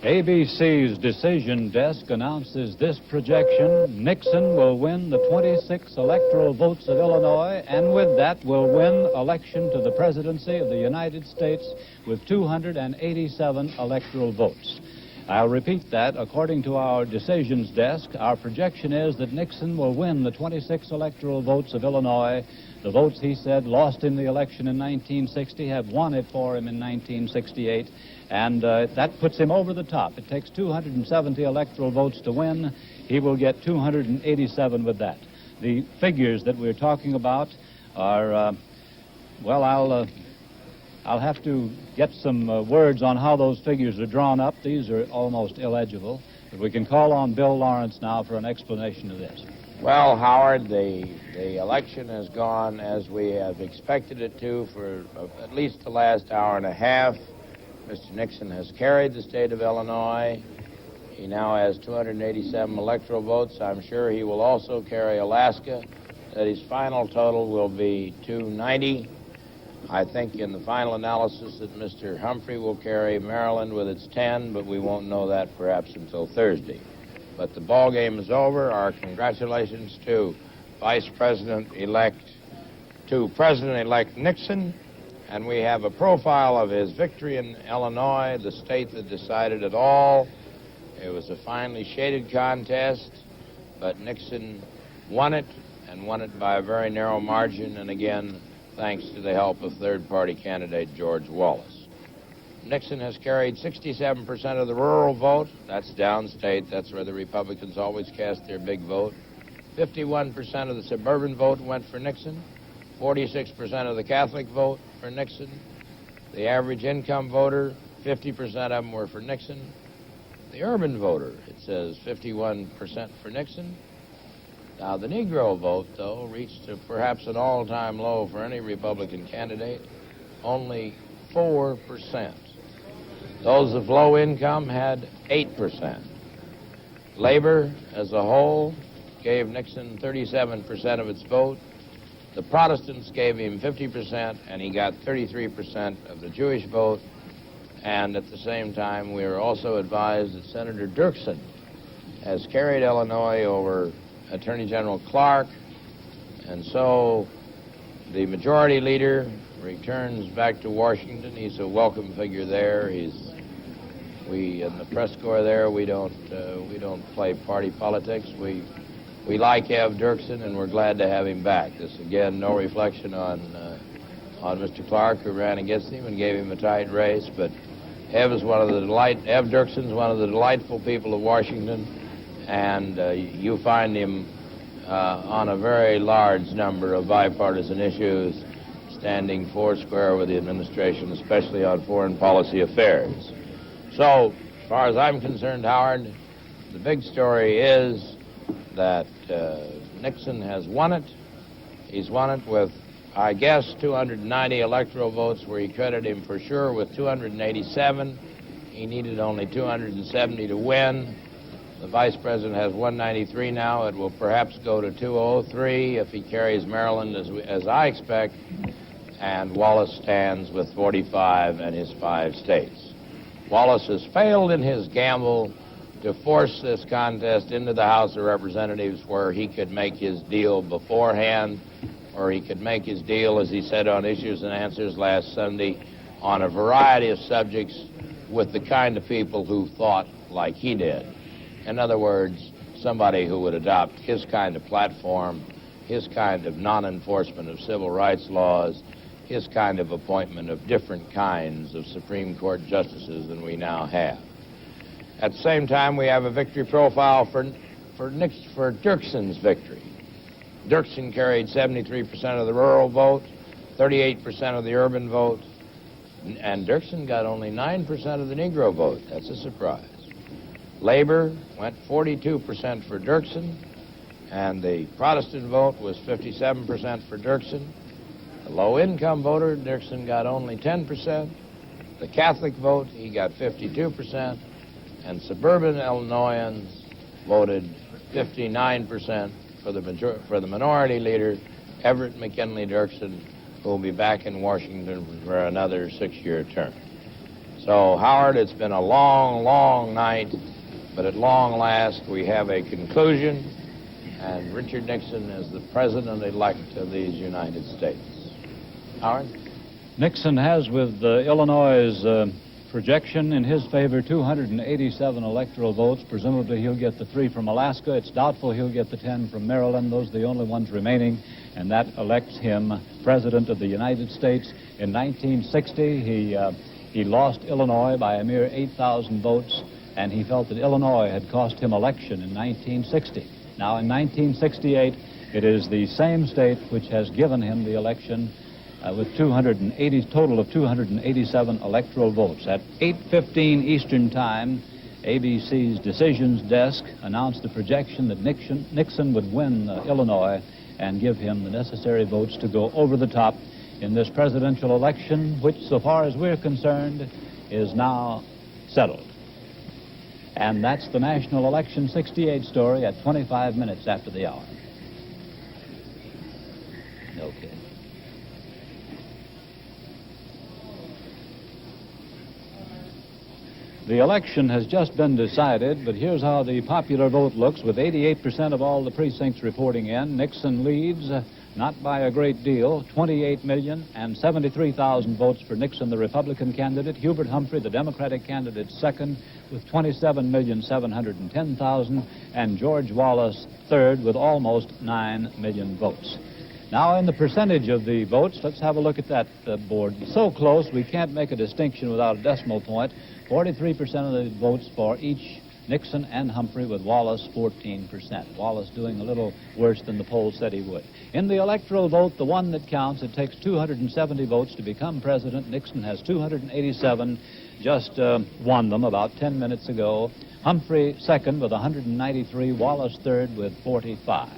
ABC's decision desk announces this projection: Nixon will win the 26 electoral votes of Illinois, and with that will win election to the presidency of the United States with 287 electoral votes. I'll repeat that. According to our decisions desk, our projection is that Nixon will win the 26 electoral votes of Illinois. The votes, he said, lost in the election in 1960 have won it for him in 1968. And that puts him over the top. It takes 270 electoral votes to win. He will get 287 with that. The figures that we're talking about are, well, I'll have to get some words on how those figures are drawn up. These are almost illegible. But we can call on Bill Lawrence now for an explanation of this. Well, Howard, the election has gone as we have expected it to for at least the last hour and a half. Mr. Nixon has carried the state of Illinois. He now has 287 electoral votes. I'm sure he will also carry Alaska, that his final total will be 290. I think in the final analysis that Mr. Humphrey will carry Maryland with its 10, but we won't know that perhaps until Thursday. But the ball game is over. Our congratulations to President-elect Nixon. And we have a profile of his victory in Illinois, the state that decided it all. It was a finely shaded contest, but Nixon won it, and won it by a very narrow margin, and again, thanks to the help of third-party candidate George Wallace. Nixon has carried 67% of the rural vote. That's downstate. That's where the Republicans always cast their big vote. 51% of the suburban vote went for Nixon. 46% of the Catholic vote for Nixon. The average income voter, 50% of them were for Nixon. The urban voter, it says 51% for Nixon. Now, the Negro vote, though, reached perhaps an all-time low for any Republican candidate, only 4%. Those of low income had 8%. Labor, as a whole, gave Nixon 37% of its vote. The Protestants gave him 50%, and he got 33% of the Jewish vote. And at the same time, we are also advised that Senator Dirksen has carried Illinois over Attorney General Clark, and so the majority leader returns back to Washington. He's a welcome figure there. We in the press corps there, we don't play party politics. We like Ev Dirksen, and we're glad to have him back. This again, no reflection on Mr. Clark, who ran against him and gave him a tight race, but Ev Dirksen's one of the delightful people of Washington. And you find him on a very large number of bipartisan issues, standing foursquare with the administration, especially on foreign policy affairs. So, as far as I'm concerned, Howard, the big story is that Nixon has won it. He's won it with, I guess, 290 electoral votes, where he credited him for sure with 287. He needed only 270 to win. The vice president has 193 now. It will perhaps go to 203 if he carries Maryland, as I expect. And Wallace stands with 45 and his 5 states. Wallace has failed in his gamble to force this contest into the House of Representatives, where he could make his deal beforehand, or he could make his deal, as he said on Issues and Answers last Sunday, on a variety of subjects with the kind of people who thought like he did. In other words, somebody who would adopt his kind of platform, his kind of non-enforcement of civil rights laws, his kind of appointment of different kinds of Supreme Court justices than we now have. At the same time, we have a victory profile for Dirksen's victory. Dirksen carried 73% of the rural vote, 38% of the urban vote, and Dirksen got only 9% of the Negro vote. That's a surprise. Labor went 42% for Dirksen, and the Protestant vote was 57% for Dirksen. The low-income voter, Dirksen got only 10%. The Catholic vote, he got 52%. And suburban Illinoisans voted 59% for the minority leader, Everett McKinley Dirksen, who will be back in Washington for another 6-year term. So, Howard, it's been a long, long night, but at long last we have a conclusion, and Richard Nixon is the president-elect of these United States. Howard? Nixon has, with Illinois' projection in his favor, 287 electoral votes. Presumably he'll get the 3 from Alaska. It's doubtful he'll get the 10 from Maryland. Those are the only ones remaining, and that elects him President of the United States. In 1960, he lost Illinois by a mere 8,000 votes, and he felt that Illinois had cost him election in 1960. Now, in 1968, it is the same state which has given him the election with total of 287 electoral votes. At 8:15 Eastern Time, ABC's Decisions Desk announced the projection that Nixon would win Illinois and give him the necessary votes to go over the top in this presidential election, which, so far as we're concerned, is now settled. And that's the National Election 68 story at 25 minutes after the hour. Okay. The election has just been decided, but here's how the popular vote looks. With 88% of all the precincts reporting in, Nixon leads, not by a great deal, 28,073,000 votes for Nixon, the Republican candidate. Hubert Humphrey, the Democratic candidate, second, with 27,710,000, and George Wallace, third, with almost 9 million votes. Now, in the percentage of the votes, let's have a look at that board. It's so close, we can't make a distinction without a decimal point. 43% of the votes for each Nixon and Humphrey with Wallace 14%. Wallace doing a little worse than the poll said he would. In the electoral vote, the one that counts, it takes 270 votes to become president. Nixon has 287, just won them about 10 minutes ago. Humphrey second with 193, Wallace third with 45.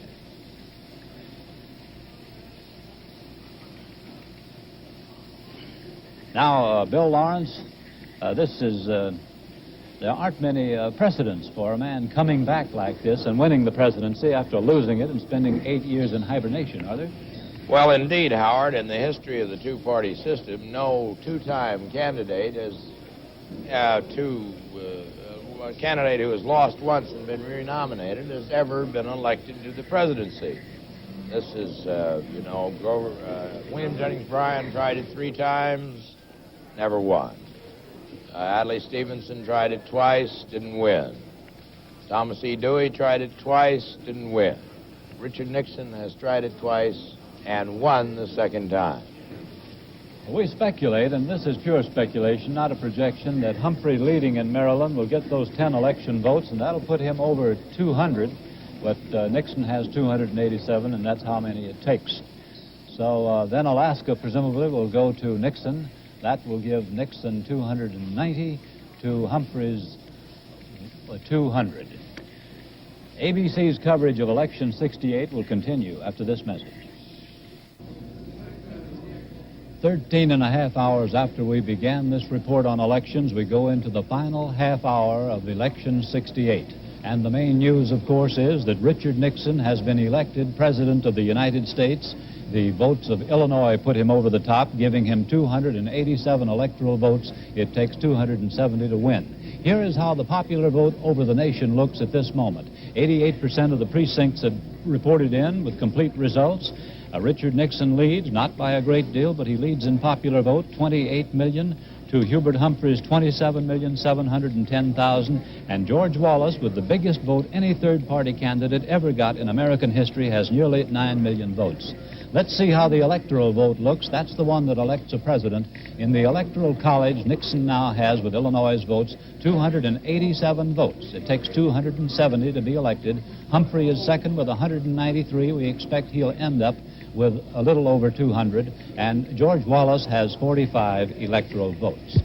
Now, Bill Lawrence, there aren't many precedents for a man coming back like this and winning the presidency after losing it and spending 8 years in hibernation, are there? Well, indeed, Howard, in the history of the two-party system, no two-time candidate has a candidate who has lost once and been renominated has ever been elected to the presidency. This is, William Jennings Bryan tried it 3 times, never won. Adlai Stevenson tried it twice, didn't win. Thomas E. Dewey tried it twice, didn't win. Richard Nixon has tried it twice and won the second time. We speculate, and this is pure speculation, not a projection, that Humphrey leading in Maryland will get those 10 election votes, and that'll put him over 200. But Nixon has 287, and that's how many it takes. So then Alaska presumably will go to Nixon. That will give Nixon 290 to Humphrey's 200. ABC's coverage of Election 68 will continue after this message. 13 and a half hours after we began this report on elections, we go into the final half hour of Election 68. And the main news, of course, is that Richard Nixon has been elected President of the United States. The votes of Illinois put him over the top, giving him 287 electoral votes. It takes 270 to win. Here is how the popular vote over the nation looks at this moment. 88% of the precincts have reported in with complete results. Richard Nixon leads, not by a great deal, but he leads in popular vote, 28 million to Hubert Humphrey's 27,710,000. And George Wallace, with the biggest vote any third-party candidate ever got in American history, has nearly 9 million votes. Let's see how the electoral vote looks. That's the one that elects a president. In the Electoral College, Nixon now has, with Illinois' votes, 287 votes. It takes 270 to be elected. Humphrey is second with 193. We expect he'll end up with a little over 200. And George Wallace has 45 electoral votes.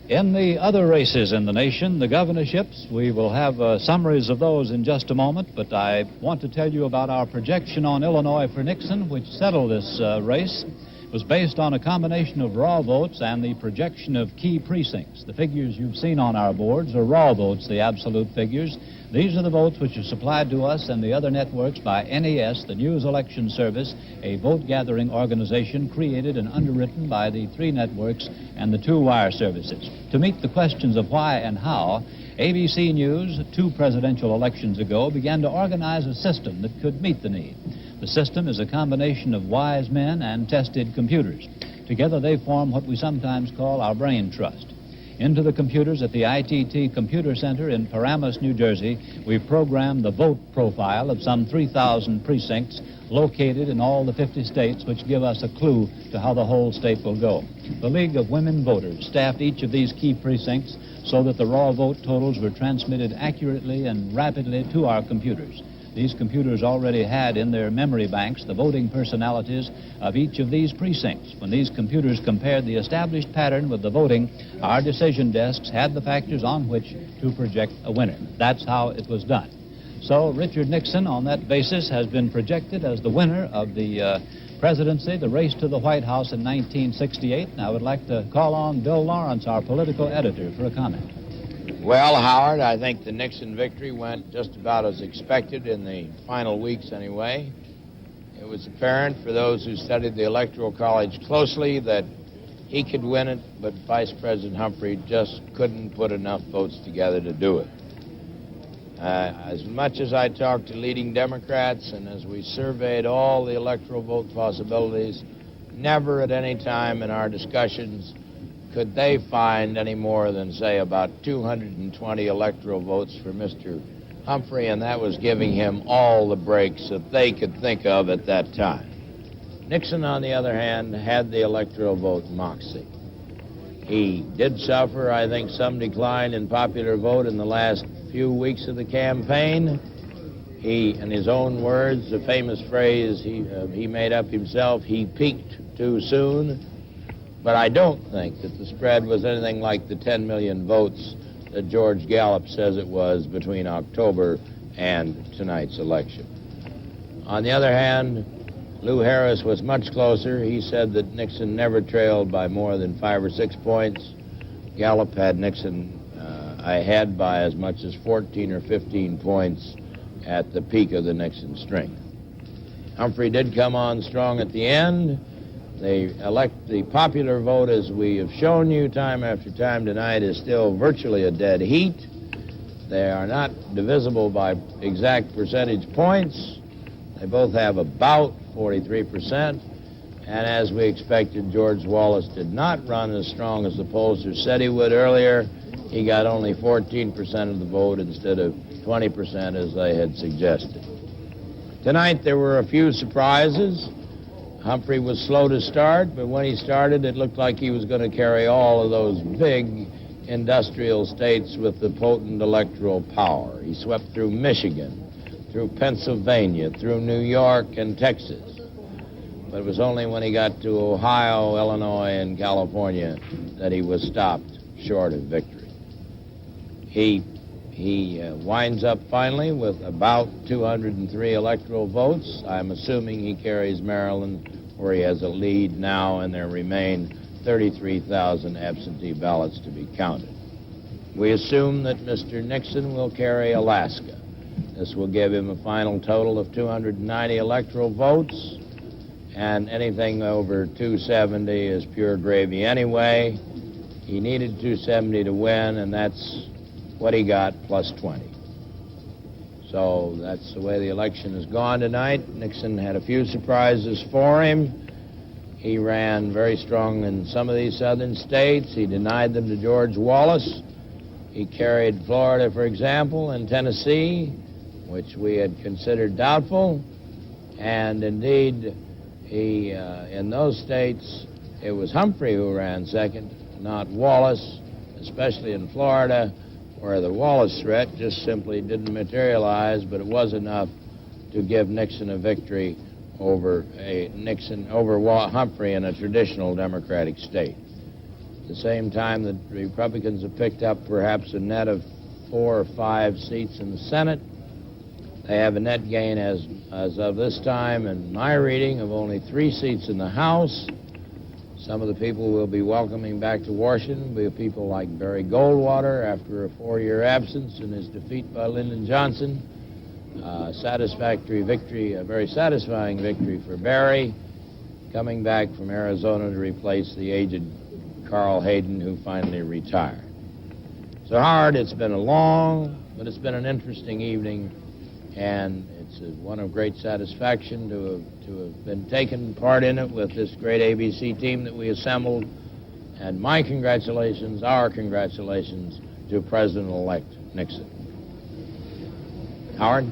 In the other races in the nation, the governorships, we will have summaries of those in just a moment, but I want to tell you about our projection on Illinois for Nixon, which settled this race. It was based on a combination of raw votes and the projection of key precincts. The figures you've seen on our boards are raw votes, the absolute figures. These are the votes which are supplied to us and the other networks by NES, the News Election Service, a vote-gathering organization created and underwritten by the 3 networks and the 2 wire services. To meet the questions of why and how, ABC News, 2 presidential elections ago, began to organize a system that could meet the need. The system is a combination of wise men and tested computers. Together they form what we sometimes call our brain trust. Into the computers at the ITT Computer Center in Paramus, New Jersey, we programmed the vote profile of some 3,000 precincts located in all the 50 states, which give us a clue to how the whole state will go. The League of Women Voters staffed each of these key precincts so that the raw vote totals were transmitted accurately and rapidly to our computers. These computers already had in their memory banks the voting personalities of each of these precincts. When these computers compared the established pattern with the voting, our decision desks had the factors on which to project a winner. That's how it was done. So Richard Nixon, on that basis, has been projected as the winner of the presidency, the race to the White House in 1968. And I would like to call on Bill Lawrence, our political editor, for a comment. Well, Howard, I think the Nixon victory went just about as expected in the final weeks anyway. It was apparent for those who studied the Electoral College closely that he could win it, but Vice President Humphrey just couldn't put enough votes together to do it. As much as I talked to leading Democrats and as we surveyed all the electoral vote possibilities, never at any time in our discussions could they find any more than, say, about 220 electoral votes for Mr. Humphrey, and that was giving him all the breaks that they could think of at that time. Nixon, on the other hand, had the electoral vote moxie. He did suffer, I think, some decline in popular vote in the last few weeks of the campaign. He, in his own words, the famous phrase he made up himself, he peaked too soon. But I don't think that the spread was anything like the 10 million votes that George Gallup says it was between October and tonight's election. On the other hand, Lou Harris was much closer. He said that Nixon never trailed by more than 5 or 6 points. Gallup had Nixon ahead by as much as 14 or 15 points at the peak of the Nixon strength. Humphrey did come on strong at the end. The popular vote, as we have shown you time after time tonight, is still virtually a dead heat. They are not divisible by exact percentage points. They both have about 43%. And as we expected, George Wallace did not run as strong as the pollsters said he would earlier. He got only 14% of the vote instead of 20% as they had suggested. Tonight there were a few surprises. Humphrey was slow to start, but when he started, it looked like he was going to carry all of those big industrial states with the potent electoral power. He swept through Michigan, through Pennsylvania, through New York and Texas. But it was only when he got to Ohio, Illinois, and California that he was stopped short of victory. He winds up finally with about 203 electoral votes. I'm assuming he carries Maryland, where he has a lead now, and there remain 33,000 absentee ballots to be counted. We assume that Mr. Nixon will carry Alaska. This will give him a final total of 290 electoral votes, and anything over 270 is pure gravy anyway. He needed 270 to win, and that's what he got, plus 20. So that's the way the election has gone tonight. Nixon had a few surprises for him. He ran very strong in some of these southern states. He denied them to George Wallace. He carried Florida, for example, and Tennessee, which we had considered doubtful. And indeed, he, in those states, it was Humphrey who ran second, not Wallace, especially in Florida, where the Wallace threat just simply didn't materialize, but it was enough to give Nixon a victory over Humphrey in a traditional Democratic state. At the same time, the Republicans have picked up perhaps a net of 4 or 5 seats in the Senate. They have a net gain as of this time, in my reading, of only 3 seats in the House. Some of the people we'll be welcoming back to Washington will be people like Barry Goldwater after a 4-year absence in his defeat by Lyndon Johnson. Satisfactory victory, a very satisfying victory for Barry, coming back from Arizona to replace the aged Carl Hayden, who finally retired. So, Howard, it's been a long, but it's been an interesting evening, and it's one of great satisfaction to have been taking part in it with this great ABC team that we assembled. And my congratulations, our congratulations, to President-elect Nixon. Howard?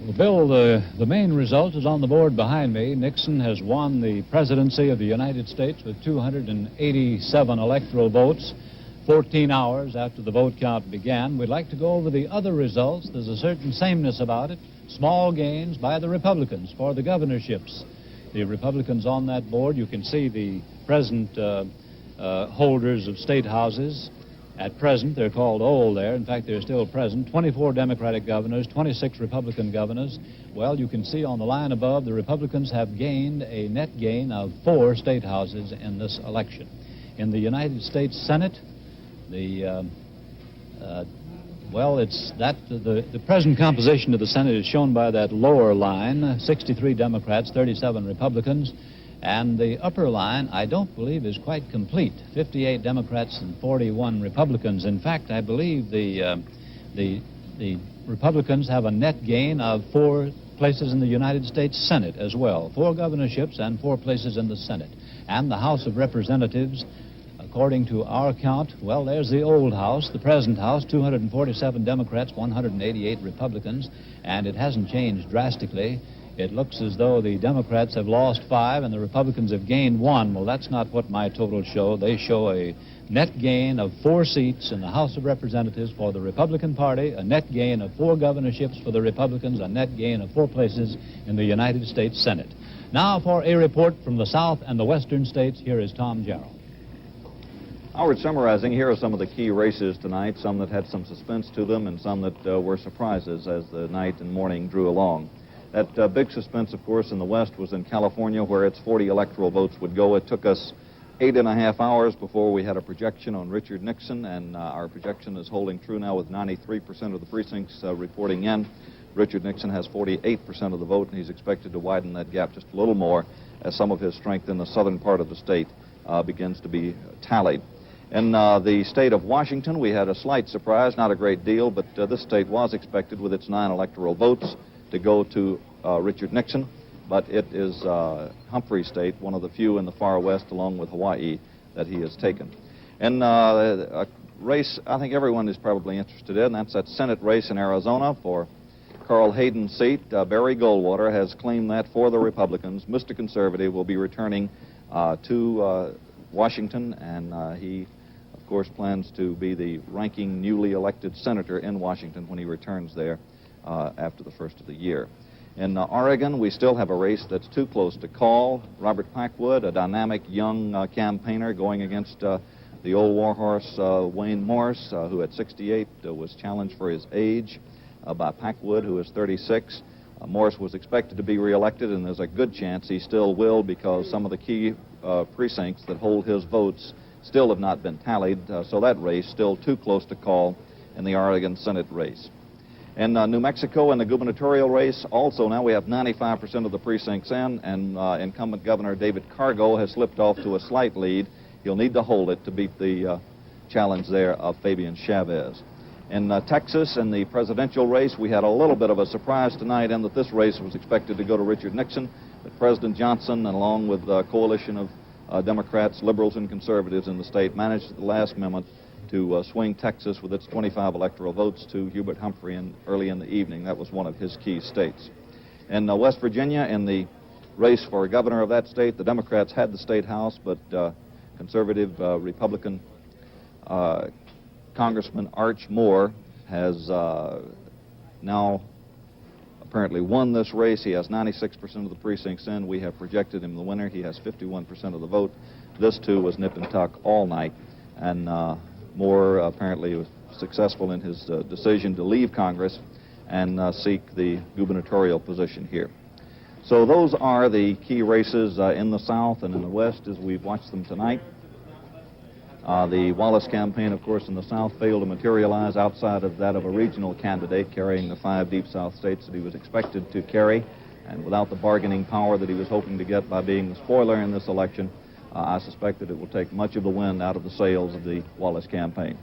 Well, Bill, the main result is on the board behind me. Nixon has won the presidency of the United States with 287 electoral votes, 14 hours after the vote count began. We'd like to go over the other results. There's a certain sameness about it. Small gains by the Republicans for the governorships. The Republicans on that board, you can see the present holders of state houses. At present, they're called old there. In fact, they're still present. 24 Democratic governors, 26 Republican governors. Well, you can see on the line above, the Republicans have gained a net gain of 4 state houses in this election. In the United States Senate, the present composition of the Senate is shown by that lower line, 63 Democrats, 37 Republicans. And the upper line, I don't believe, is quite complete. 58 Democrats and 41 Republicans. In fact, I believe the Republicans have a net gain of 4 places in the United States Senate as well. 4 governorships and 4 places in the Senate. And the House of Representatives, according to our count, well, there's the old House, the present House, 247 Democrats, 188 Republicans, and it hasn't changed drastically. It looks as though the Democrats have lost 5 and the Republicans have gained 1. Well, that's not what my totals show. They show a net gain of 4 seats in the House of Representatives for the Republican Party, a net gain of 4 governorships for the Republicans, a net gain of 4 places in the United States Senate. Now for a report from the South and the Western states, here is Tom Jarrell. Howard, summarizing, here are some of the key races tonight, some that had some suspense to them and some that were surprises as the night and morning drew along. That big suspense, of course, in the West was in California, where its 40 electoral votes would go. It took us 8.5 hours before we had a projection on Richard Nixon, and our projection is holding true now with 93% of the precincts reporting in. Richard Nixon has 48% of the vote, and he's expected to widen that gap just a little more as some of his strength in the southern part of the state begins to be tallied. In the state of Washington, we had a slight surprise, not a great deal, but this state was expected with its 9 electoral votes to go to Richard Nixon, but it is Humphrey State, one of the few in the far west, along with Hawaii, that he has taken. And a race I think everyone is probably interested in, that's that Senate race in Arizona for Carl Hayden's seat. Barry Goldwater has claimed that for the Republicans. Mr. Conservative will be returning to Washington, and he, of course, plans to be the ranking newly elected senator in Washington when he returns there after the first of the year. In Oregon, we still have a race that's too close to call. Robert Packwood, a dynamic young campaigner going against the old warhorse Wayne Morse, who at 68 was challenged for his age by Packwood, who is 36. Morse was expected to be reelected, and there's a good chance he still will because some of the key precincts that hold his votes still have not been tallied, so that race still too close to call in the Oregon Senate race. In New Mexico, in the gubernatorial race, also now we have 95% of the precincts in, and incumbent Governor David Cargo has slipped off to a slight lead. He'll need to hold it to beat the challenge there of Fabian Chavez. In Texas, in the presidential race, we had a little bit of a surprise tonight in that this race was expected to go to Richard Nixon, but President Johnson, along with a coalition of Democrats, liberals, and conservatives in the state, managed at the last moment to swing Texas with its 25 electoral votes to Hubert Humphrey early in the evening. That was one of his key states. In West Virginia, in the race for governor of that state, the Democrats had the state house, but conservative Republican Congressman Arch Moore has now apparently won this race. He has 96% of the precincts in. We have projected him the winner. He has 51% of the vote. This, too, was nip and tuck all night, and Moore apparently was successful in his decision to leave Congress and seek the gubernatorial position here. So those are the key races in the South and in the West as we've watched them tonight. The Wallace campaign, of course, in the South failed to materialize outside of that of a regional candidate carrying the 5 Deep South states that he was expected to carry. And without the bargaining power that he was hoping to get by being the spoiler in this election, I suspect that it will take much of the wind out of the sails of the Wallace campaign.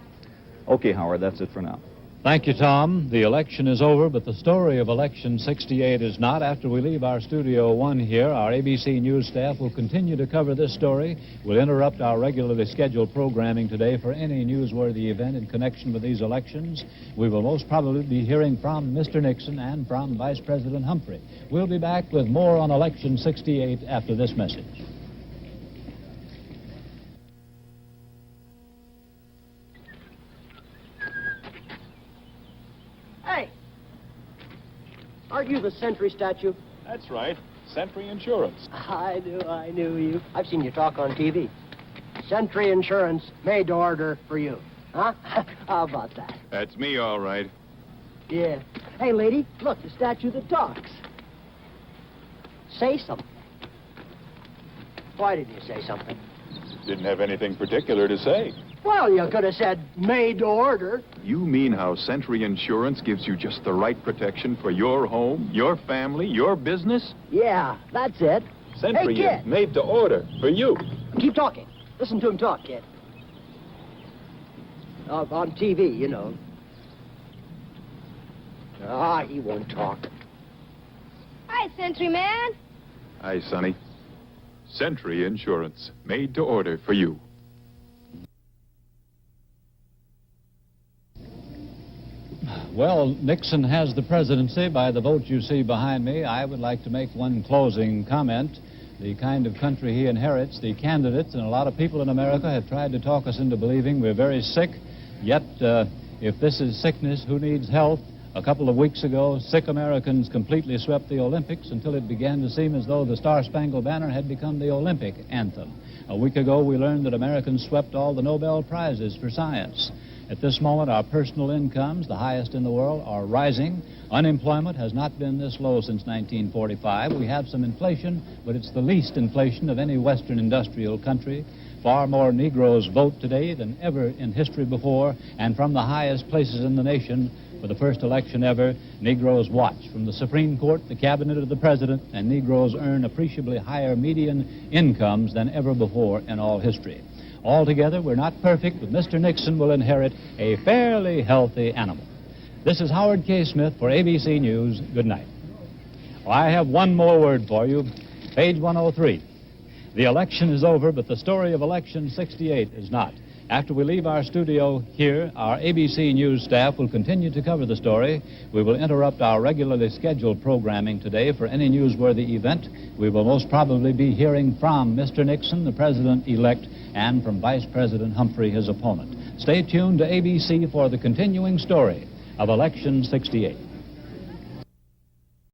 Okay, Howard, that's it for now. Thank you, Tom. The election is over, but the story of Election 68 is not. After we leave our Studio 1 here, our ABC News staff will continue to cover this story. We'll interrupt our regularly scheduled programming today for any newsworthy event in connection with these elections. We will most probably be hearing from Mr. Nixon and from Vice President Humphrey. We'll be back with more on Election 68 after this message. Aren't you the Sentry statue? That's right. Sentry Insurance. I knew you. I've seen you talk on TV. Sentry Insurance, made to order for you. Huh? How about that? That's me, all right. Yeah. Hey, lady, look, the statue that talks. Say something. Why didn't you say something? Didn't have anything particular to say. Well, you could have said made to order. You mean how Sentry Insurance gives you just the right protection for your home, your family, your business? Yeah, that's it. Sentry hey, kid. is made to order for you. Keep talking. Listen to him talk, kid. On TV, you know. He won't talk. Hi, Sentry Man. Hi, Sonny. Sentry Insurance, made to order for you. Well, Nixon has the presidency by the vote you see behind me. I would like to make one closing comment. The kind of country he inherits, the candidates and a lot of people in America have tried to talk us into believing we're very sick. Yet, if this is sickness, who needs health? A couple of weeks ago, sick Americans completely swept the Olympics until it began to seem as though the Star-Spangled Banner had become the Olympic anthem. A week ago, we learned that Americans swept all the Nobel Prizes for science. At this moment, our personal incomes, the highest in the world, are rising. Unemployment has not been this low since 1945. We have some inflation, but it's the least inflation of any Western industrial country. Far more Negroes vote today than ever in history before, and from the highest places in the nation, for the first election ever, Negroes watch. From the Supreme Court, the cabinet of the president, and Negroes earn appreciably higher median incomes than ever before in all history. Altogether, we're not perfect, but Mr. Nixon will inherit a fairly healthy animal. This is Howard K. Smith for ABC News. Good night. Well, I have one more word for you. Page 103. The election is over, but the story of election 68 is not. After we leave our studio here, our ABC News staff will continue to cover the story. We will interrupt our regularly scheduled programming today for any newsworthy event. We will most probably be hearing from Mr. Nixon, the president-elect, and from Vice President Humphrey, his opponent. Stay tuned to ABC for the continuing story of Election 68.